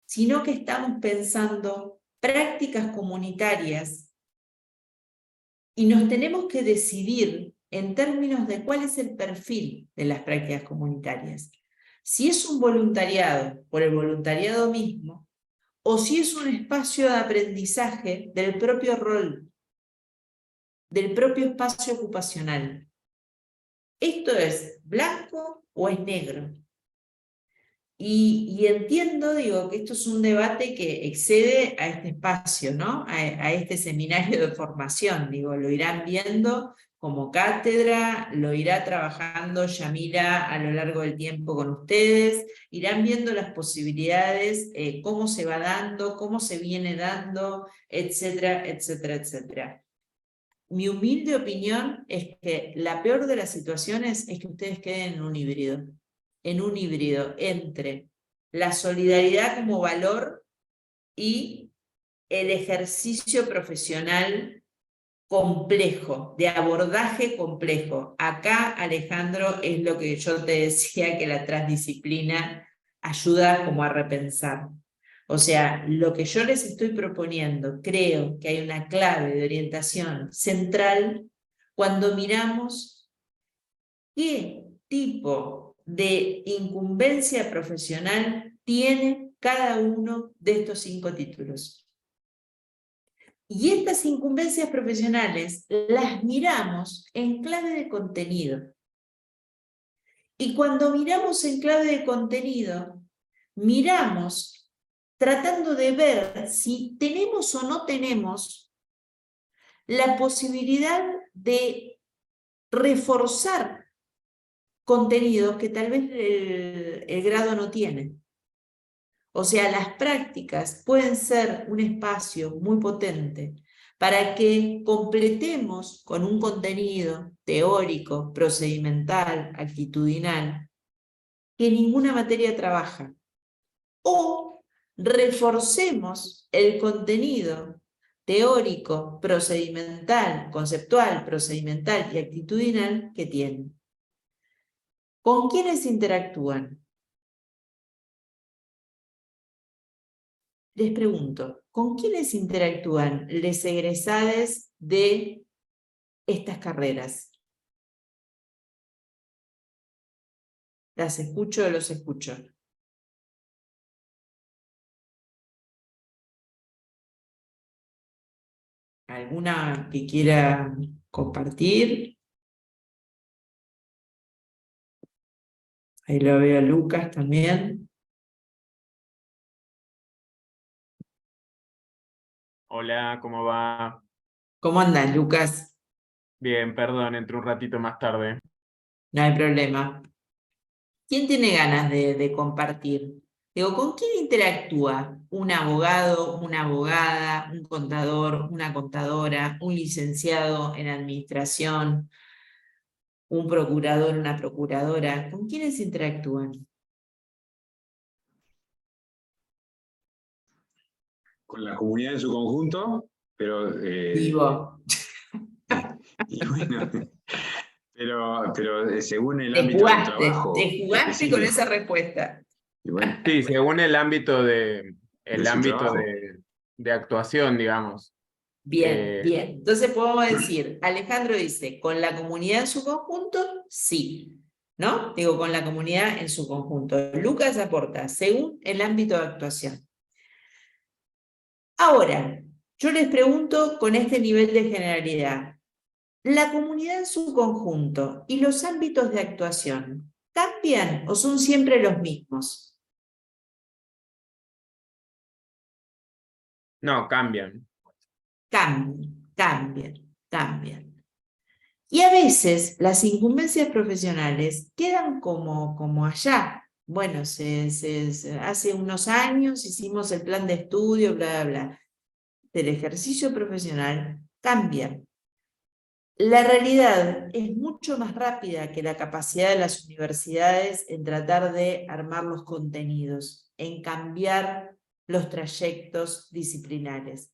Speaker 1: sino que estamos pensando prácticas comunitarias y nos tenemos que decidir en términos de cuál es el perfil de las prácticas comunitarias. Si es un voluntariado por el voluntariado mismo, o si es un espacio de aprendizaje del propio rol, del propio espacio ocupacional. ¿Esto es blanco o es negro? Y entiendo, digo, que esto es un debate que excede a este espacio, ¿no? A este seminario de formación, digo, lo irán viendo como cátedra, lo irá trabajando Yamila a lo largo del tiempo con ustedes, irán viendo las posibilidades, cómo se va dando, cómo se viene dando, etcétera, etcétera, etcétera. Mi humilde opinión es que la peor de las situaciones es que ustedes queden en un híbrido entre la solidaridad como valor y el ejercicio profesional complejo, de abordaje complejo. Acá, Alejandro, es lo que yo te decía, que la transdisciplina ayuda como a repensar. O sea, lo que yo les estoy proponiendo, creo que hay una clave de orientación central cuando miramos qué tipo de incumbencia profesional tiene cada uno de estos 5 títulos. Y estas incumbencias profesionales las miramos en clave de contenido. Y cuando miramos en clave de contenido, miramos tratando de ver si tenemos o no tenemos la posibilidad de reforzar contenidos que tal vez el grado no tiene. O sea, las prácticas pueden ser un espacio muy potente para que completemos con un contenido teórico, procedimental, actitudinal, que ninguna materia trabaja. O reforcemos el contenido teórico, procedimental, conceptual, procedimental y actitudinal que tienen. ¿Con quiénes interactúan? Les pregunto, ¿con quiénes interactúan les egresades de estas carreras? ¿Las escucho o los escucho? ¿Alguna que quiera compartir? Ahí lo veo a Lucas también.
Speaker 4: Hola, ¿cómo va?
Speaker 1: ¿Cómo andas, Lucas?
Speaker 4: Bien, perdón, entré un ratito más tarde.
Speaker 1: No hay problema. ¿Quién tiene ganas de compartir? Digo, ¿con quién interactúa? ¿Un abogado, una abogada, un contador, una contadora, un licenciado en administración, un procurador, una procuradora? ¿Con quiénes interactúan?
Speaker 2: Con la comunidad en su conjunto, pero...
Speaker 1: Vivo.
Speaker 2: Y bueno, pero según el ámbito del trabajo.
Speaker 1: Te jugaste con esa respuesta.
Speaker 2: Y bueno,
Speaker 4: Sí, según el ámbito
Speaker 2: su trabajo.
Speaker 4: de actuación, digamos.
Speaker 1: Bien, bien. Entonces podemos decir, Alejandro dice, ¿con la comunidad en su conjunto? Sí. ¿No? Digo, con la comunidad en su conjunto. Lucas aporta, según el ámbito de actuación. Ahora, yo les pregunto con este nivel de generalidad, ¿la comunidad en su conjunto y los ámbitos de actuación cambian o son siempre los mismos?
Speaker 4: No, cambian.
Speaker 1: Cambian. Y a veces las incumbencias profesionales quedan como allá. Bueno, hace unos años hicimos el plan de estudio, bla, bla, bla. Del ejercicio profesional cambian. La realidad es mucho más rápida que la capacidad de las universidades en tratar de armar los contenidos, en cambiar los trayectos disciplinares.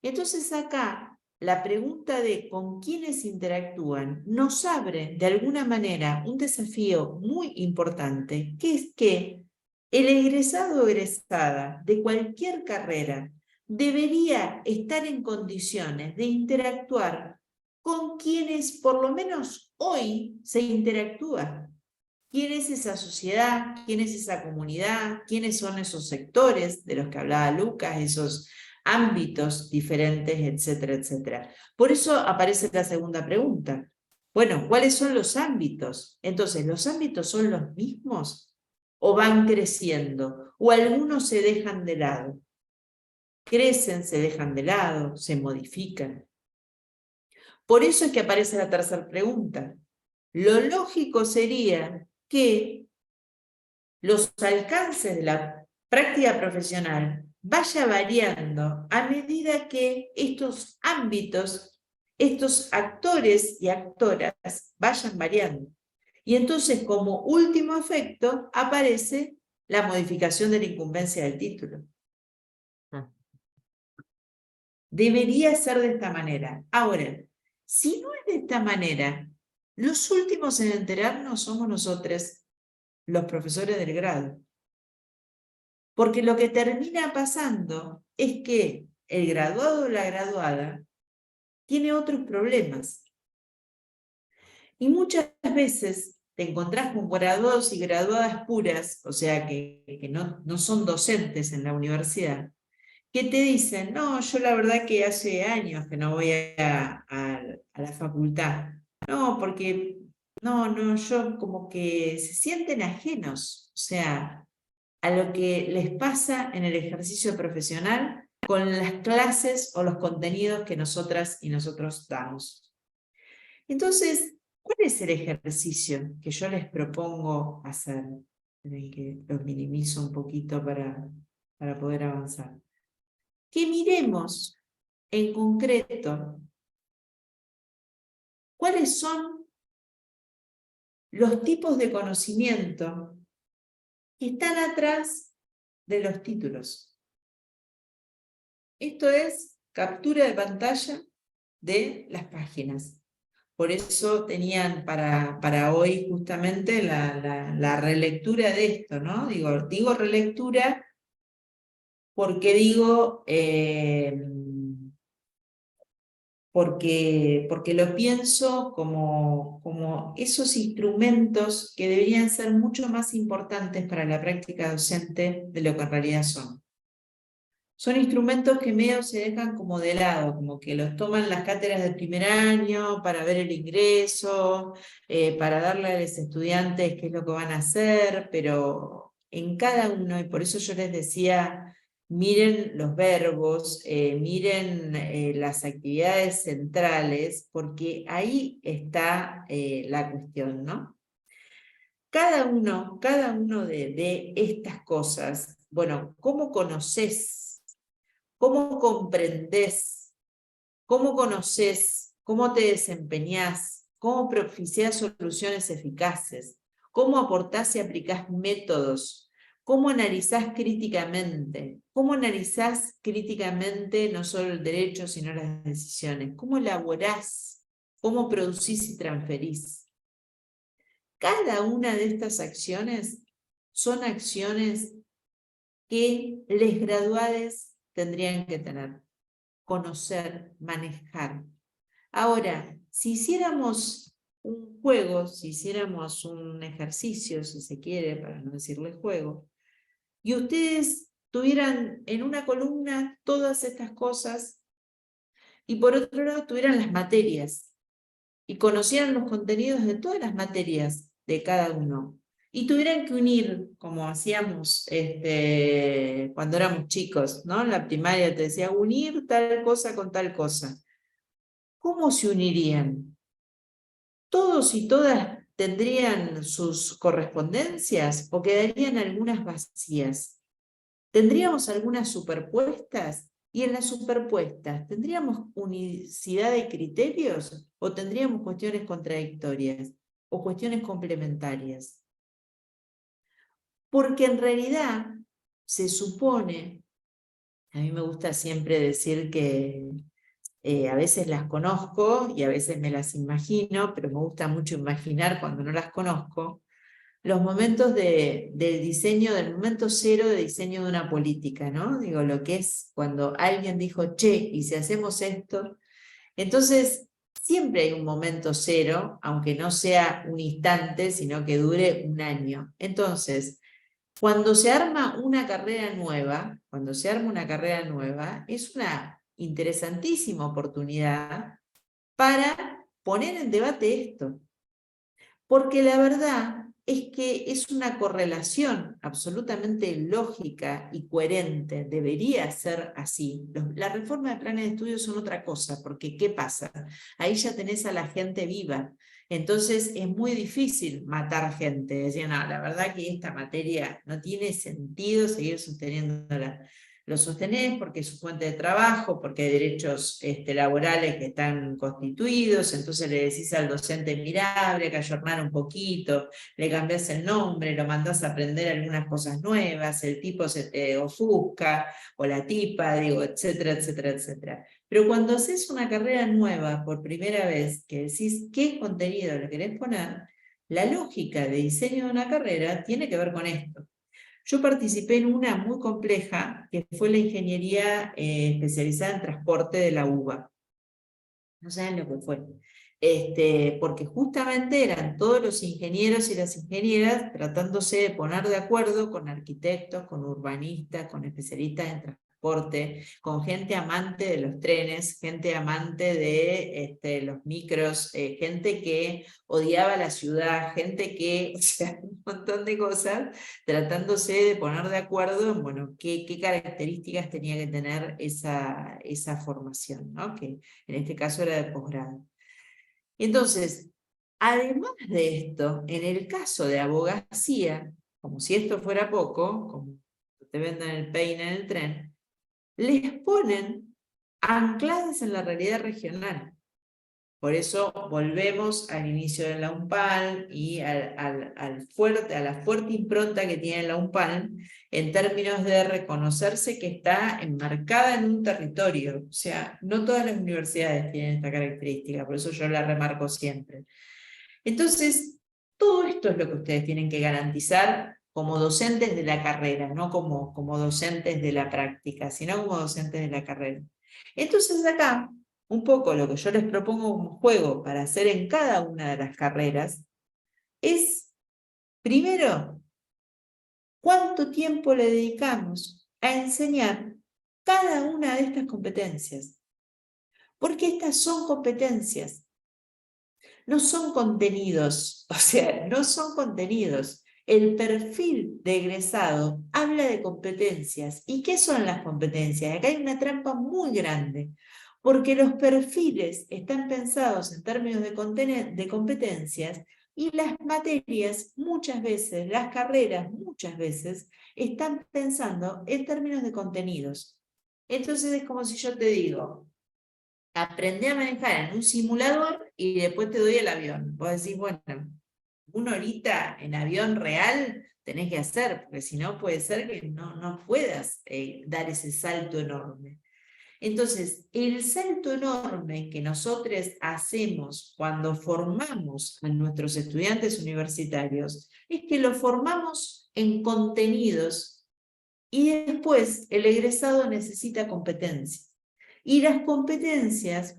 Speaker 1: Entonces acá la pregunta de con quiénes interactúan nos abre de alguna manera un desafío muy importante, que es que el egresado o egresada de cualquier carrera debería estar en condiciones de interactuar con quienes por lo menos hoy se interactúa. ¿Quién es esa sociedad? ¿Quién es esa comunidad? ¿Quiénes son esos sectores de los que hablaba Lucas? Esos ámbitos diferentes, etcétera, etcétera. Por eso aparece la segunda pregunta. Bueno, ¿cuáles son los ámbitos? Entonces, ¿los ámbitos son los mismos? ¿O van creciendo? ¿O algunos se dejan de lado? Crecen, se dejan de lado, se modifican. Por eso es que aparece la tercera pregunta. Lo lógico sería que los alcances de la práctica profesional vaya variando a medida que estos ámbitos, estos actores y actoras vayan variando. Y entonces, como último efecto, aparece la modificación de la incumbencia del título. Debería ser de esta manera. Ahora, si no es de esta manera, los últimos en enterarnos somos nosotros, los profesores del grado. Porque lo que termina pasando es que el graduado o la graduada tiene otros problemas. Y muchas veces te encontrás con graduados y graduadas puras, o sea, que no son docentes en la universidad, que te dicen, no, yo la verdad que hace años que no voy a la facultad. No, porque, yo como que se sienten ajenos, o sea, a lo que les pasa en el ejercicio profesional con las clases o los contenidos que nosotras y nosotros damos. Entonces, ¿cuál es el ejercicio que yo les propongo hacer? En el que los minimizo un poquito para poder avanzar. Que miremos en concreto cuáles son los tipos de conocimiento que están atrás de los títulos. Esto es captura de pantalla de las páginas. Por eso tenían para hoy justamente la relectura de esto, ¿no? Digo relectura porque porque lo pienso como esos instrumentos que deberían ser mucho más importantes para la práctica docente de lo que en realidad son. Son instrumentos que medio se dejan como de lado, como que los toman las cátedras del primer año para ver el ingreso, para darle a los estudiantes qué es lo que van a hacer, pero en cada uno, y por eso yo les decía, miren los verbos, miren las actividades centrales, porque ahí está la cuestión, ¿no? Cada uno de estas cosas, bueno, ¿cómo conoces? ¿Cómo comprendés? ¿Cómo conoces? ¿Cómo te desempeñás? ¿Cómo propiciás soluciones eficaces? ¿Cómo aportás y aplicás métodos? ¿Cómo analizás críticamente? ¿Cómo analizás críticamente no solo el derecho, sino las decisiones? ¿Cómo elaborás? ¿Cómo producís y transferís? Cada una de estas acciones son acciones que les graduades tendrían que tener. conocer, manejar. Ahora, si hiciéramos un juego, si hiciéramos un ejercicio, si se quiere, para no decirle juego, y ustedes tuvieran en una columna todas estas cosas, y por otro lado tuvieran las materias, y conocieran los contenidos de todas las materias de cada uno, y tuvieran que unir, como hacíamos cuando éramos chicos, ¿no? En la primaria te decía, unir tal cosa con tal cosa. ¿Cómo se unirían? ¿Todos y todas tendrían sus correspondencias o quedarían algunas vacías? ¿Tendríamos algunas superpuestas? Y en las superpuestas, ¿tendríamos unicidad de criterios o tendríamos cuestiones contradictorias o cuestiones complementarias? Porque en realidad se supone, a mí me gusta siempre decir que a veces las conozco y a veces me las imagino, pero me gusta mucho imaginar cuando no las conozco, los momentos del diseño, del momento cero de diseño de una política, ¿no? Digo, lo que es cuando alguien dijo, che, y si hacemos esto, entonces siempre hay un momento cero, aunque no sea un instante, sino que dure un año. Entonces, cuando se arma una carrera nueva, es una interesantísima oportunidad para poner en debate esto. Porque la verdad es que es una correlación absolutamente lógica y coherente, debería ser así. La reforma de planes de estudio son otra cosa, porque ¿qué pasa? Ahí ya tenés a la gente viva, entonces es muy difícil matar gente, decir, no, la verdad que esta materia no tiene sentido seguir sosteniéndola. Lo sostenés porque es su fuente de trabajo, porque hay derechos laborales que están constituidos, entonces le decís al docente, mirá, habría que ayornar un poquito, le cambiás el nombre, lo mandás a aprender algunas cosas nuevas, el tipo se te ofusca, o la tipa, digo, etcétera, etcétera, etcétera. Pero cuando haces una carrera nueva por primera vez, que decís qué contenido le querés poner, la lógica de diseño de una carrera tiene que ver con esto. Yo participé en una muy compleja, que fue la ingeniería especializada en transporte de la UBA. No saben lo que fue. Porque justamente eran todos los ingenieros y las ingenieras tratándose de poner de acuerdo con arquitectos, con urbanistas, con especialistas en transporte, con gente amante de los trenes, gente amante de los micros, gente que odiaba la ciudad, gente que, o sea, un montón de cosas, tratándose de poner de acuerdo en, bueno, qué características tenía que tener esa formación, ¿no? Que en este caso era de posgrado. Entonces, además de esto, en el caso de abogacía, como si esto fuera poco, como te vendan el peine en el tren, les ponen ancladas en la realidad regional. Por eso volvemos al inicio de la UNPAL y a la fuerte impronta que tiene la UNPAL en términos de reconocerse que está enmarcada en un territorio. O sea, no todas las universidades tienen esta característica, por eso yo la remarco siempre. Entonces, todo esto es lo que ustedes tienen que garantizar como docentes de la carrera, no como docentes de la práctica, sino como docentes de la carrera. Entonces acá, un poco lo que yo les propongo como juego para hacer en cada una de las carreras es, primero, ¿cuánto tiempo le dedicamos a enseñar cada una de estas competencias? Porque estas son competencias, no son contenidos, o sea, no son contenidos. El perfil de egresado habla de competencias. ¿Y qué son las competencias? Acá hay una trampa muy grande, porque los perfiles están pensados en términos de competencias y las materias muchas veces, las carreras muchas veces, están pensando en términos de contenidos. Entonces es como si yo te digo, aprendí a manejar en un simulador y después te doy el avión. Vos decís, bueno, una horita en avión real tenés que hacer, porque si no puede ser que no puedas dar ese salto enorme. Entonces, el salto enorme que nosotros hacemos cuando formamos a nuestros estudiantes universitarios es que los formamos en contenidos y después el egresado necesita competencias. Y las competencias,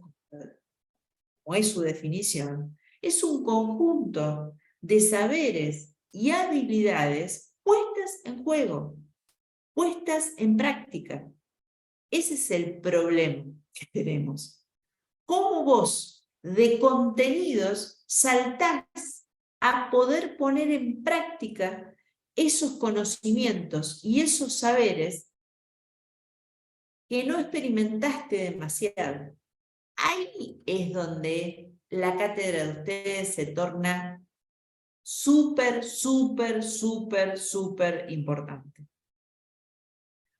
Speaker 1: como es su definición, es un conjunto de saberes y habilidades puestas en juego, puestas en práctica. Ese es el problema que tenemos. ¿Cómo vos, de contenidos, saltás a poder poner en práctica esos conocimientos y esos saberes que no experimentaste demasiado? Ahí es donde la cátedra de ustedes se torna súper, súper, súper, súper importante.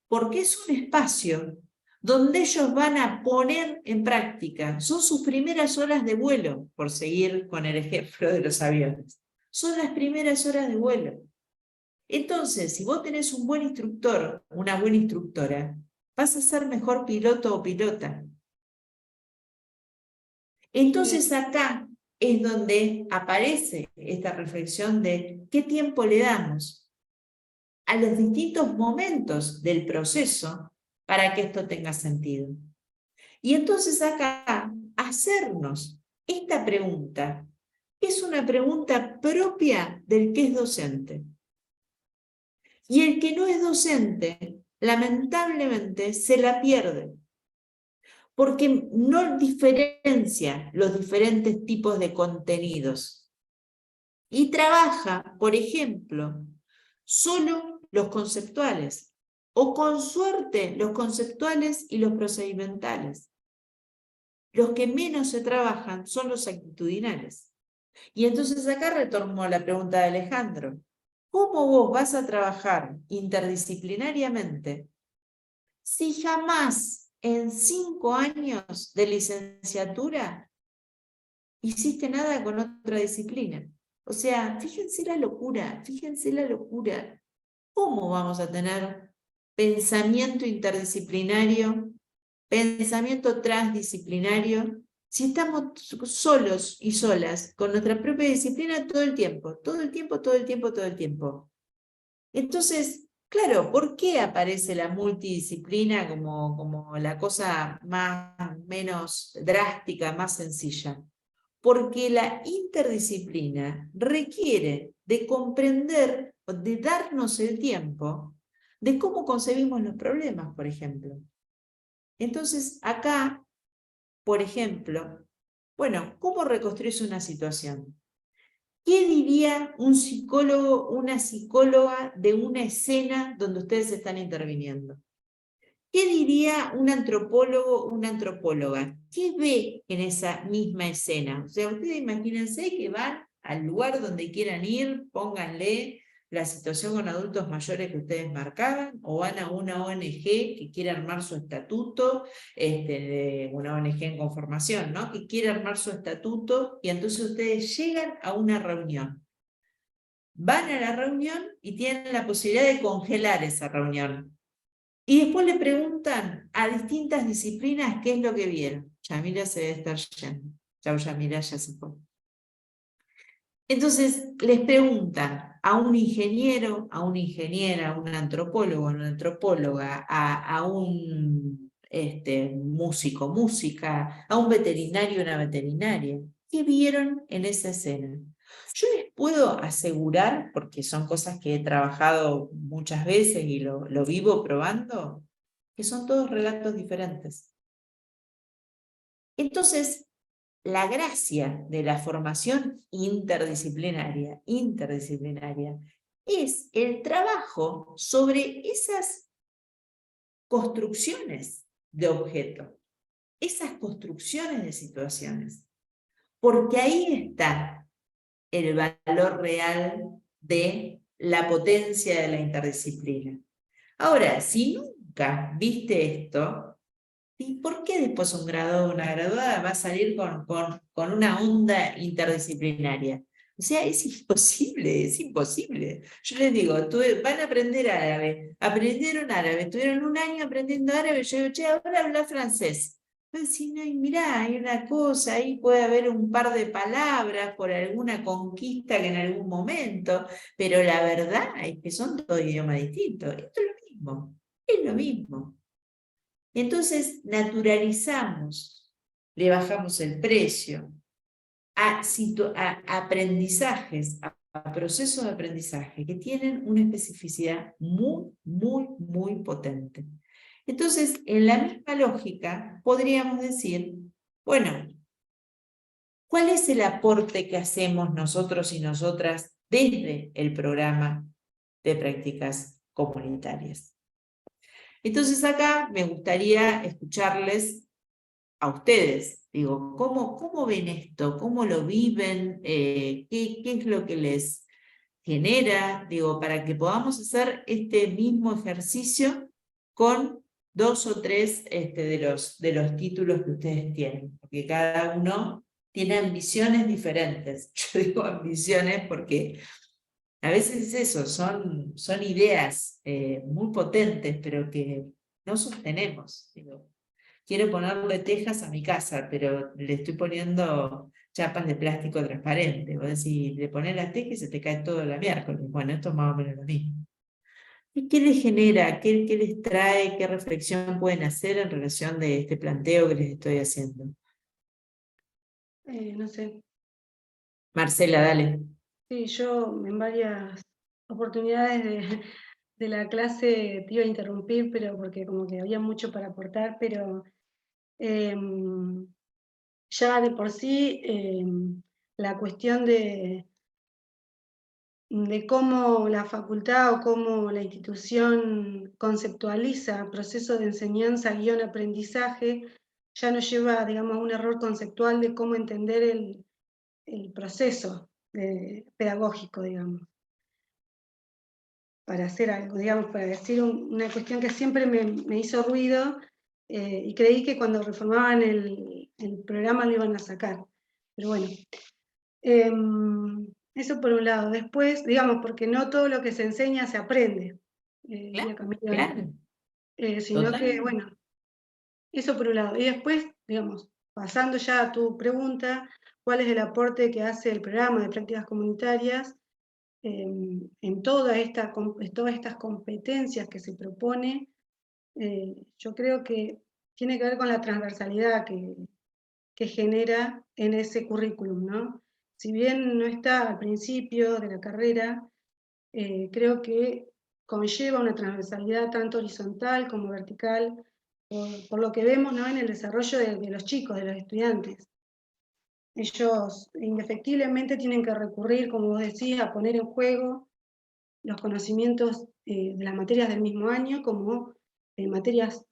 Speaker 1: Porque es un espacio donde ellos van a poner en práctica, son sus primeras horas de vuelo, por seguir con el ejemplo de los aviones. Son las primeras horas de vuelo. Entonces, si vos tenés un buen instructor, una buena instructora, vas a ser mejor piloto o pilota. Entonces acá es donde aparece esta reflexión de qué tiempo le damos a los distintos momentos del proceso para que esto tenga sentido. Y entonces acá hacernos esta pregunta es una pregunta propia del que es docente. Y el que no es docente, lamentablemente, se la pierde. Porque no diferencia los diferentes tipos de contenidos. Y trabaja, por ejemplo, solo los conceptuales, o con suerte los conceptuales y los procedimentales. Los que menos se trabajan son los actitudinales. Y entonces acá retorno a la pregunta de Alejandro. ¿Cómo vos vas a trabajar interdisciplinariamente si jamás en 5 años de licenciatura hiciste nada con otra disciplina? O sea, fíjense la locura, fíjense la locura. ¿Cómo vamos a tener pensamiento interdisciplinario, pensamiento transdisciplinario, si estamos solos y solas con nuestra propia disciplina todo el tiempo, todo el tiempo, todo el tiempo, todo el tiempo? Entonces, claro, ¿por qué aparece la multidisciplina como la cosa menos drástica, más sencilla? Porque la interdisciplina requiere de comprender, de darnos el tiempo de cómo concebimos los problemas, por ejemplo. Entonces, acá, por ejemplo, bueno, ¿cómo reconstruís una situación? ¿Qué diría un psicólogo, una psicóloga de una escena donde ustedes están interviniendo? ¿Qué diría un antropólogo o una antropóloga? ¿Qué ve en esa misma escena? O sea, ustedes imagínense que van al lugar donde quieran ir, pónganle la situación con adultos mayores que ustedes marcaban, o van a una ONG que quiere armar su estatuto, una ONG en conformación, ¿no? Que quiere armar su estatuto, y entonces ustedes llegan a una reunión. Van a la reunión y tienen la posibilidad de congelar esa reunión. Y después le preguntan a distintas disciplinas qué es lo que vieron. Yamila se debe estar yendo. Chau, Yamila ya se fue. Entonces les preguntan a un ingeniero, a una ingeniera, a un antropólogo, a una antropóloga, a un músico, música, a un veterinario, una veterinaria. ¿Qué vieron en esa escena? Yo les puedo asegurar, porque son cosas que he trabajado muchas veces y lo vivo probando, que son todos relatos diferentes. Entonces, la gracia de la formación interdisciplinaria es el trabajo sobre esas construcciones de objetos, esas construcciones de situaciones, porque ahí está el valor real de la potencia de la interdisciplina. Ahora, si nunca viste esto, ¿y por qué después un graduado o una graduada va a salir con una onda interdisciplinaria? O sea, es imposible, es imposible. Yo les digo, van a aprender árabe, aprendieron árabe, estuvieron 1 año aprendiendo árabe, yo digo, che, ahora habla francés. Pues si no, y mirá, hay una cosa, ahí puede haber un par de palabras por alguna conquista que en algún momento, pero la verdad es que son dos idiomas distintos. Esto es lo mismo, es lo mismo. Entonces naturalizamos, le bajamos el precio a aprendizajes, a procesos de aprendizaje que tienen una especificidad muy, muy, muy potente. Entonces, en la misma lógica, podríamos decir, bueno, ¿cuál es el aporte que hacemos nosotros y nosotras desde el programa de prácticas comunitarias? Entonces acá me gustaría escucharles a ustedes. Digo, ¿cómo ven esto? ¿Cómo lo viven? ¿Qué es lo que les genera? Digo, para que podamos hacer este mismo ejercicio con 2 o 3 de los títulos que ustedes tienen, porque cada uno tiene ambiciones diferentes. Yo digo ambiciones porque a veces es eso, son ideas muy potentes, pero que no sostenemos. Digo, quiero ponerle tejas a mi casa, pero le estoy poniendo chapas de plástico transparente. Vos decís, le pones las tejas y se te cae todo la miércoles. Bueno, esto es más o menos lo mismo. ¿Y qué les genera? ¿Qué les trae? ¿Qué reflexión pueden hacer en relación de este planteo que les estoy haciendo?
Speaker 5: No sé,
Speaker 1: Marcela, dale.
Speaker 5: sí, yo en varias oportunidades de la clase te iba a interrumpir, pero porque como que había mucho para aportar, pero ya de por sí la cuestión de cómo la facultad o cómo la institución conceptualiza proceso de enseñanza-aprendizaje, ya nos lleva, digamos, a un error conceptual de cómo entender el proceso pedagógico, digamos, para hacer algo, digamos, para decir una cuestión que siempre me hizo ruido y creí que cuando reformaban el programa lo iban a sacar. Pero bueno, eso por un lado. Después, digamos, porque no todo lo que se enseña se aprende, diría Camilo,
Speaker 1: Claro,
Speaker 5: sino que,
Speaker 1: totalmente.
Speaker 5: bueno, eso por un lado. Y después, digamos, pasando ya a tu pregunta, ¿cuál es el aporte que hace el programa de prácticas comunitarias en todas estas competencias que se propone? Yo creo que tiene que ver con la transversalidad que genera en ese currículum, ¿no? Si bien no está al principio de la carrera, creo que conlleva una transversalidad tanto horizontal como vertical, por lo que vemos, ¿no?, en el desarrollo de los chicos, de los estudiantes. Ellos indefectiblemente tienen que recurrir, como vos decís, a poner en juego los conocimientos de las materias del mismo año como en materias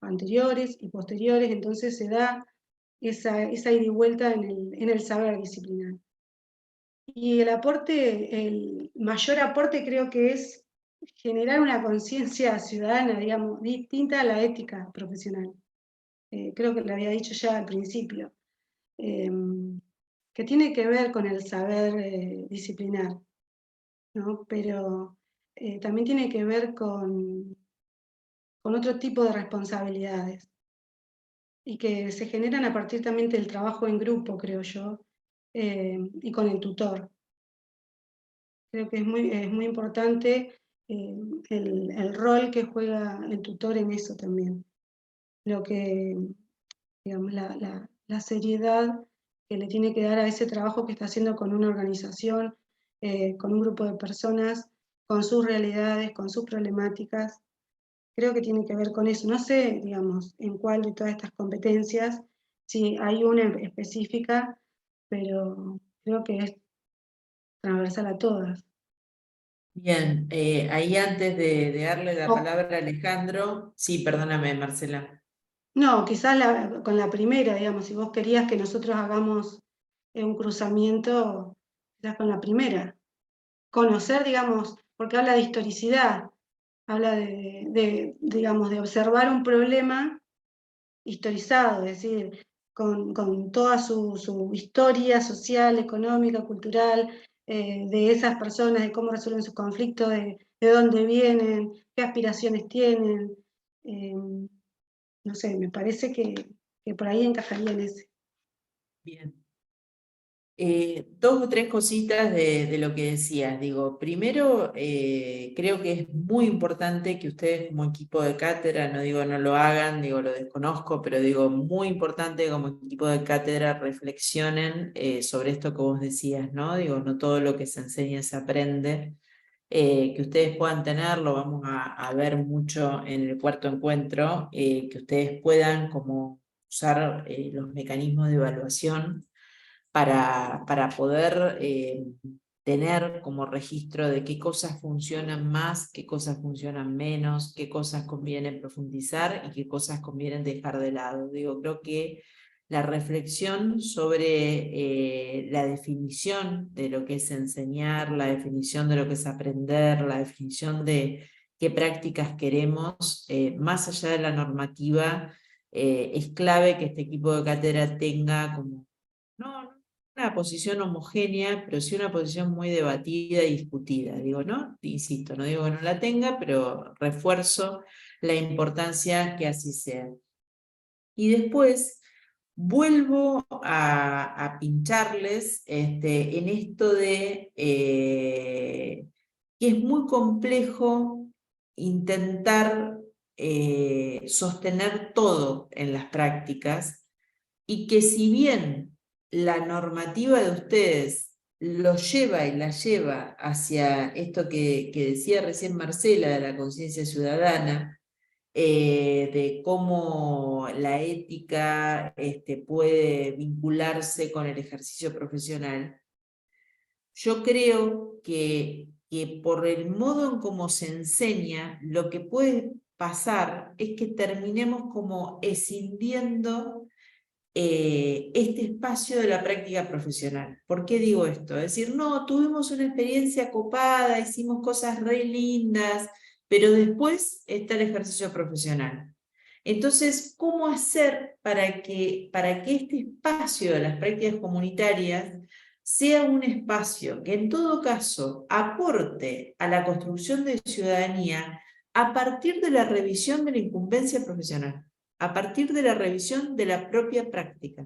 Speaker 5: anteriores y posteriores, entonces se da esa ida y vuelta en el saber disciplinar. Y el mayor aporte creo que es generar una conciencia ciudadana, digamos, distinta a la ética profesional. Creo que lo había dicho ya al principio, que tiene que ver con el saber disciplinar, ¿no? Pero también tiene que ver con otro tipo de responsabilidades y que se generan a partir también del trabajo en grupo, creo yo, y con el tutor. Creo que es muy importante el rol que juega el tutor en eso también. Lo que, digamos, la seriedad que le tiene que dar a ese trabajo que está haciendo con una organización, con un grupo de personas, con sus realidades, con sus problemáticas. Creo que tiene que ver con eso. No sé, digamos, en cuál de todas estas competencias, si hay una específica, pero creo que es transversal a todas.
Speaker 1: Bien, ahí antes de darle la
Speaker 5: O-
Speaker 1: palabra a Alejandro, sí, perdóname, Marcela.
Speaker 5: No, quizás con la primera, digamos, si vos querías que nosotros hagamos un cruzamiento, quizás con la primera. Conocer, digamos, porque habla de historicidad, habla digamos, de observar un problema historizado, es decir, con toda su historia social, económica, cultural, de esas personas, de cómo resuelven sus conflictos, de dónde vienen, qué aspiraciones tienen. No sé, me parece que por ahí encajaría en ese.
Speaker 1: Bien. Dos o tres cositas de lo que decías. Digo, primero, creo que es muy importante que ustedes como equipo de cátedra, no digo no lo hagan, digo lo desconozco, pero digo muy importante que como equipo de cátedra reflexionen sobre esto que vos decías, ¿no? Digo, no todo lo que se enseña se aprende. Que ustedes puedan tenerlo, vamos a ver mucho en el cuarto encuentro, que ustedes puedan como usar los mecanismos de evaluación para poder tener como registro de qué cosas funcionan más, qué cosas funcionan menos, qué cosas conviene profundizar y qué cosas conviene dejar de lado. Digo, creo que la reflexión sobre la definición de lo que es enseñar, la definición de lo que es aprender, la definición de qué prácticas queremos, más allá de la normativa, es clave que este equipo de cátedra tenga como, no una posición homogénea, pero sí una posición muy debatida y discutida. Digo, ¿no? Insisto, no digo que no la tenga, pero refuerzo la importancia que así sea. Y después vuelvo a pincharles en esto de que es muy complejo intentar sostener todo en las prácticas y que si bien la normativa de ustedes lo lleva y la lleva hacia esto que decía recién Marcela, de la conciencia ciudadana, de cómo la ética puede vincularse con el ejercicio profesional, yo creo que por el modo en cómo se enseña, lo que puede pasar es que terminemos como escindiendo este espacio de la práctica profesional. ¿Por qué digo esto? Es decir, no, tuvimos una experiencia copada, hicimos cosas re lindas, pero después está el ejercicio profesional. Entonces, ¿cómo hacer para que este espacio de las prácticas comunitarias sea un espacio que en todo caso aporte a la construcción de ciudadanía a partir de la revisión de la incumbencia profesional, a partir de la revisión de la propia práctica,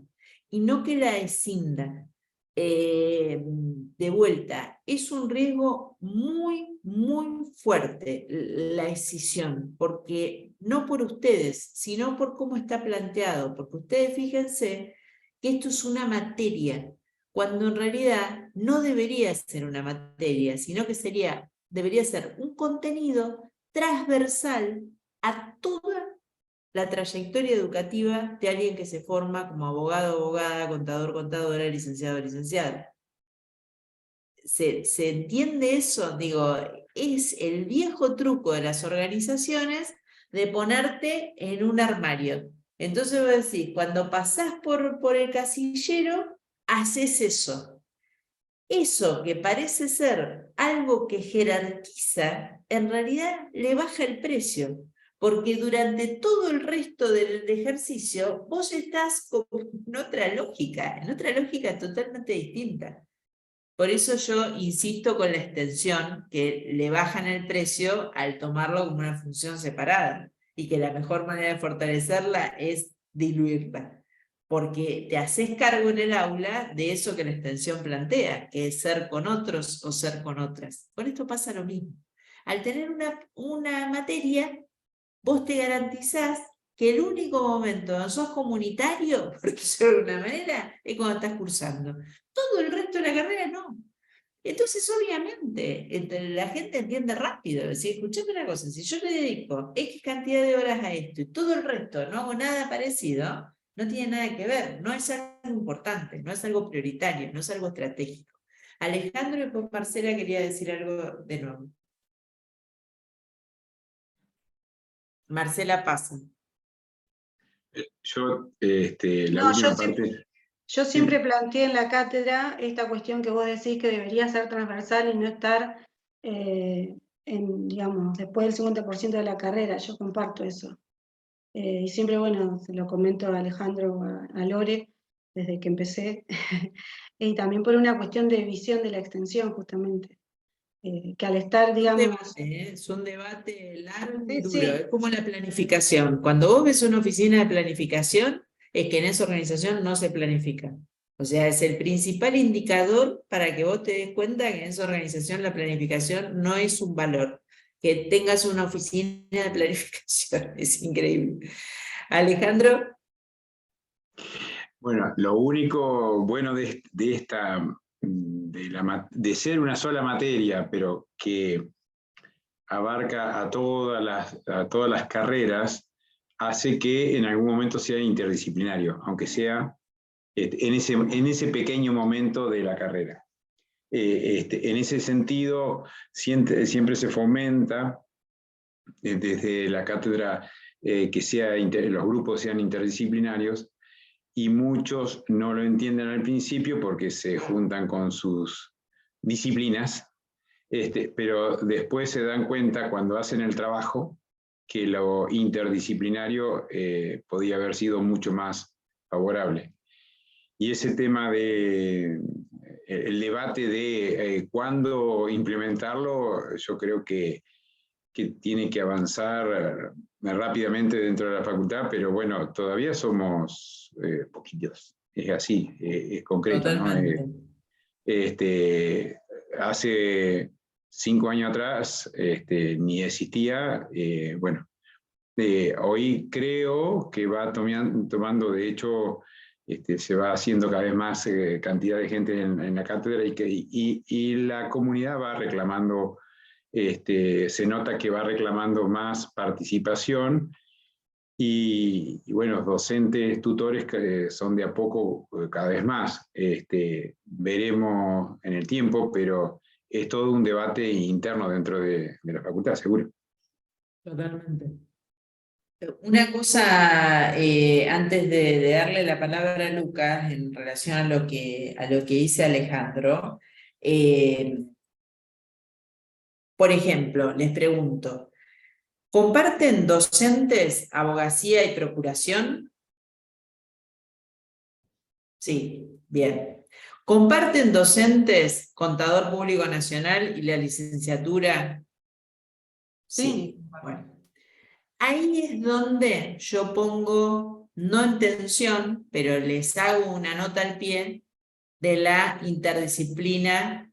Speaker 1: y no que la escinda? De vuelta, es un riesgo muy, muy fuerte la escisión, porque no por ustedes, sino por cómo está planteado, porque ustedes fíjense que esto es una materia, cuando en realidad no debería ser una materia, sino que debería ser un contenido transversal a toda la trayectoria educativa de alguien que se forma como abogado, abogada, contador, contadora, licenciado, licenciada. ¿Se entiende eso? Digo, es el viejo truco de las organizaciones de ponerte en un armario. Entonces vos decís, cuando pasás por el casillero, haces eso. Eso que parece ser algo que jerarquiza, en realidad le baja el precio, porque durante todo el resto del ejercicio vos estás en otra lógica totalmente distinta. Por eso yo insisto con la extensión, que le bajan el precio al tomarlo como una función separada, y que la mejor manera de fortalecerla es diluirla, porque te haces cargo en el aula de eso que la extensión plantea, que es ser con otros o ser con otras. Con esto pasa lo mismo. Al tener una materia, vos te garantizás que el único momento donde sos comunitario, por decirlo de alguna manera, es cuando estás cursando. Todo el resto de la carrera no. Entonces, obviamente, la gente entiende rápido. Es decir, escuchame una cosa, si yo le dedico X cantidad de horas a esto y todo el resto no hago nada parecido, no tiene nada que ver, no es algo importante, no es algo prioritario, no es algo estratégico. Alejandro y después Marcela quería decir algo de nuevo. Marcela pasa.
Speaker 2: Yo,
Speaker 5: No,
Speaker 2: última parte.
Speaker 5: yo siempre planteé en la cátedra esta cuestión que vos decís que debería ser transversal y no estar, digamos, después del 50% de la carrera. Yo comparto eso. Y siempre, bueno, se lo comento a Alejandro, a Lore, desde que empecé. Y también por una cuestión de visión de la extensión, justamente. Que al estar, digamos...
Speaker 1: Es un debate largo y
Speaker 5: Sí,
Speaker 1: duro,
Speaker 5: sí.
Speaker 1: es como la planificación. Cuando vos ves una oficina de planificación, es que en esa organización no se planifica. O sea, es el principal indicador para que vos te des cuenta que en esa organización la planificación no es un valor. Que tengas una oficina de planificación, es increíble. Alejandro.
Speaker 2: Bueno, lo único bueno de ser una sola materia, pero que abarca a todas las carreras, hace que en algún momento sea interdisciplinario, aunque sea en ese pequeño momento de la carrera. En ese sentido, siempre se fomenta desde la cátedra que los grupos sean interdisciplinarios, y muchos no lo entienden al principio porque se juntan con sus disciplinas, pero después se dan cuenta cuando hacen el trabajo que lo interdisciplinario podía haber sido mucho más favorable. Y ese tema el debate de cuándo implementarlo, yo creo que tiene que avanzar rápidamente dentro de la facultad, pero bueno, todavía somos poquitos, es así, es concreto,
Speaker 1: Totalmente.
Speaker 2: ¿no? Hace 5 años atrás ni existía, bueno, hoy creo que va tomando, de hecho, se va haciendo cada vez más cantidad de gente en la cátedra y la comunidad va reclamando, se nota que va reclamando más participación y bueno, docentes, tutores que son de a poco cada vez más. Veremos en el tiempo, pero es todo un debate interno dentro de la facultad, seguro.
Speaker 1: Totalmente. Una cosa, antes de darle la palabra a Lucas, en relación a lo que dice Alejandro, por ejemplo, les pregunto, ¿comparten docentes abogacía y procuración? Sí, bien. ¿Comparten docentes contador público nacional y la licenciatura? Sí, bueno. Ahí es donde yo pongo, no en tensión, pero les hago una nota al pie de la interdisciplina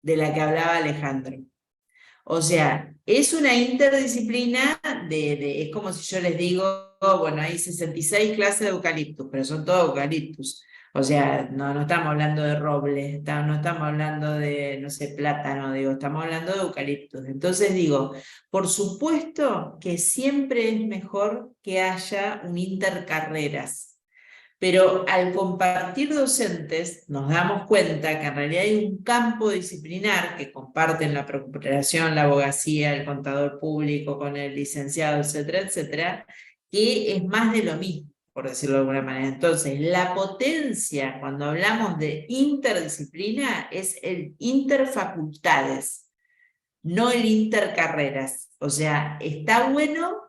Speaker 1: de la que hablaba Alejandro. O sea, es una interdisciplina es como si yo les digo, bueno, hay 66 clases de eucaliptus, pero son todos eucaliptus. O sea, no estamos hablando de roble, no estamos hablando de, no sé, plátano, digo, estamos hablando de eucaliptus. Entonces digo, por supuesto que siempre es mejor que haya un intercarreras. Pero al compartir docentes nos damos cuenta que en realidad hay un campo disciplinar que comparten la procuración, la abogacía, el contador público con el licenciado, etcétera, etcétera, que es más de lo mismo, por decirlo de alguna manera. Entonces, la potencia cuando hablamos de interdisciplina es el interfacultades, no el intercarreras. O sea, está bueno